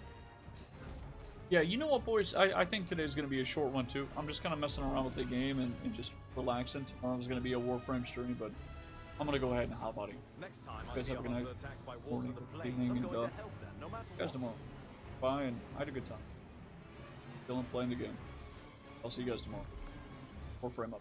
Yeah, you know what, boys? I think today's going to be a short one, too. I'm just kind of messing around with the game and just relaxing. Tomorrow's going to be a Warframe stream, but I'm going to go ahead and hop out of here. Next time You guys have a good night, morning, evening, and you guys tomorrow. Bye, and I had a good time. Still playing the game. I'll see you guys tomorrow. Warframe up.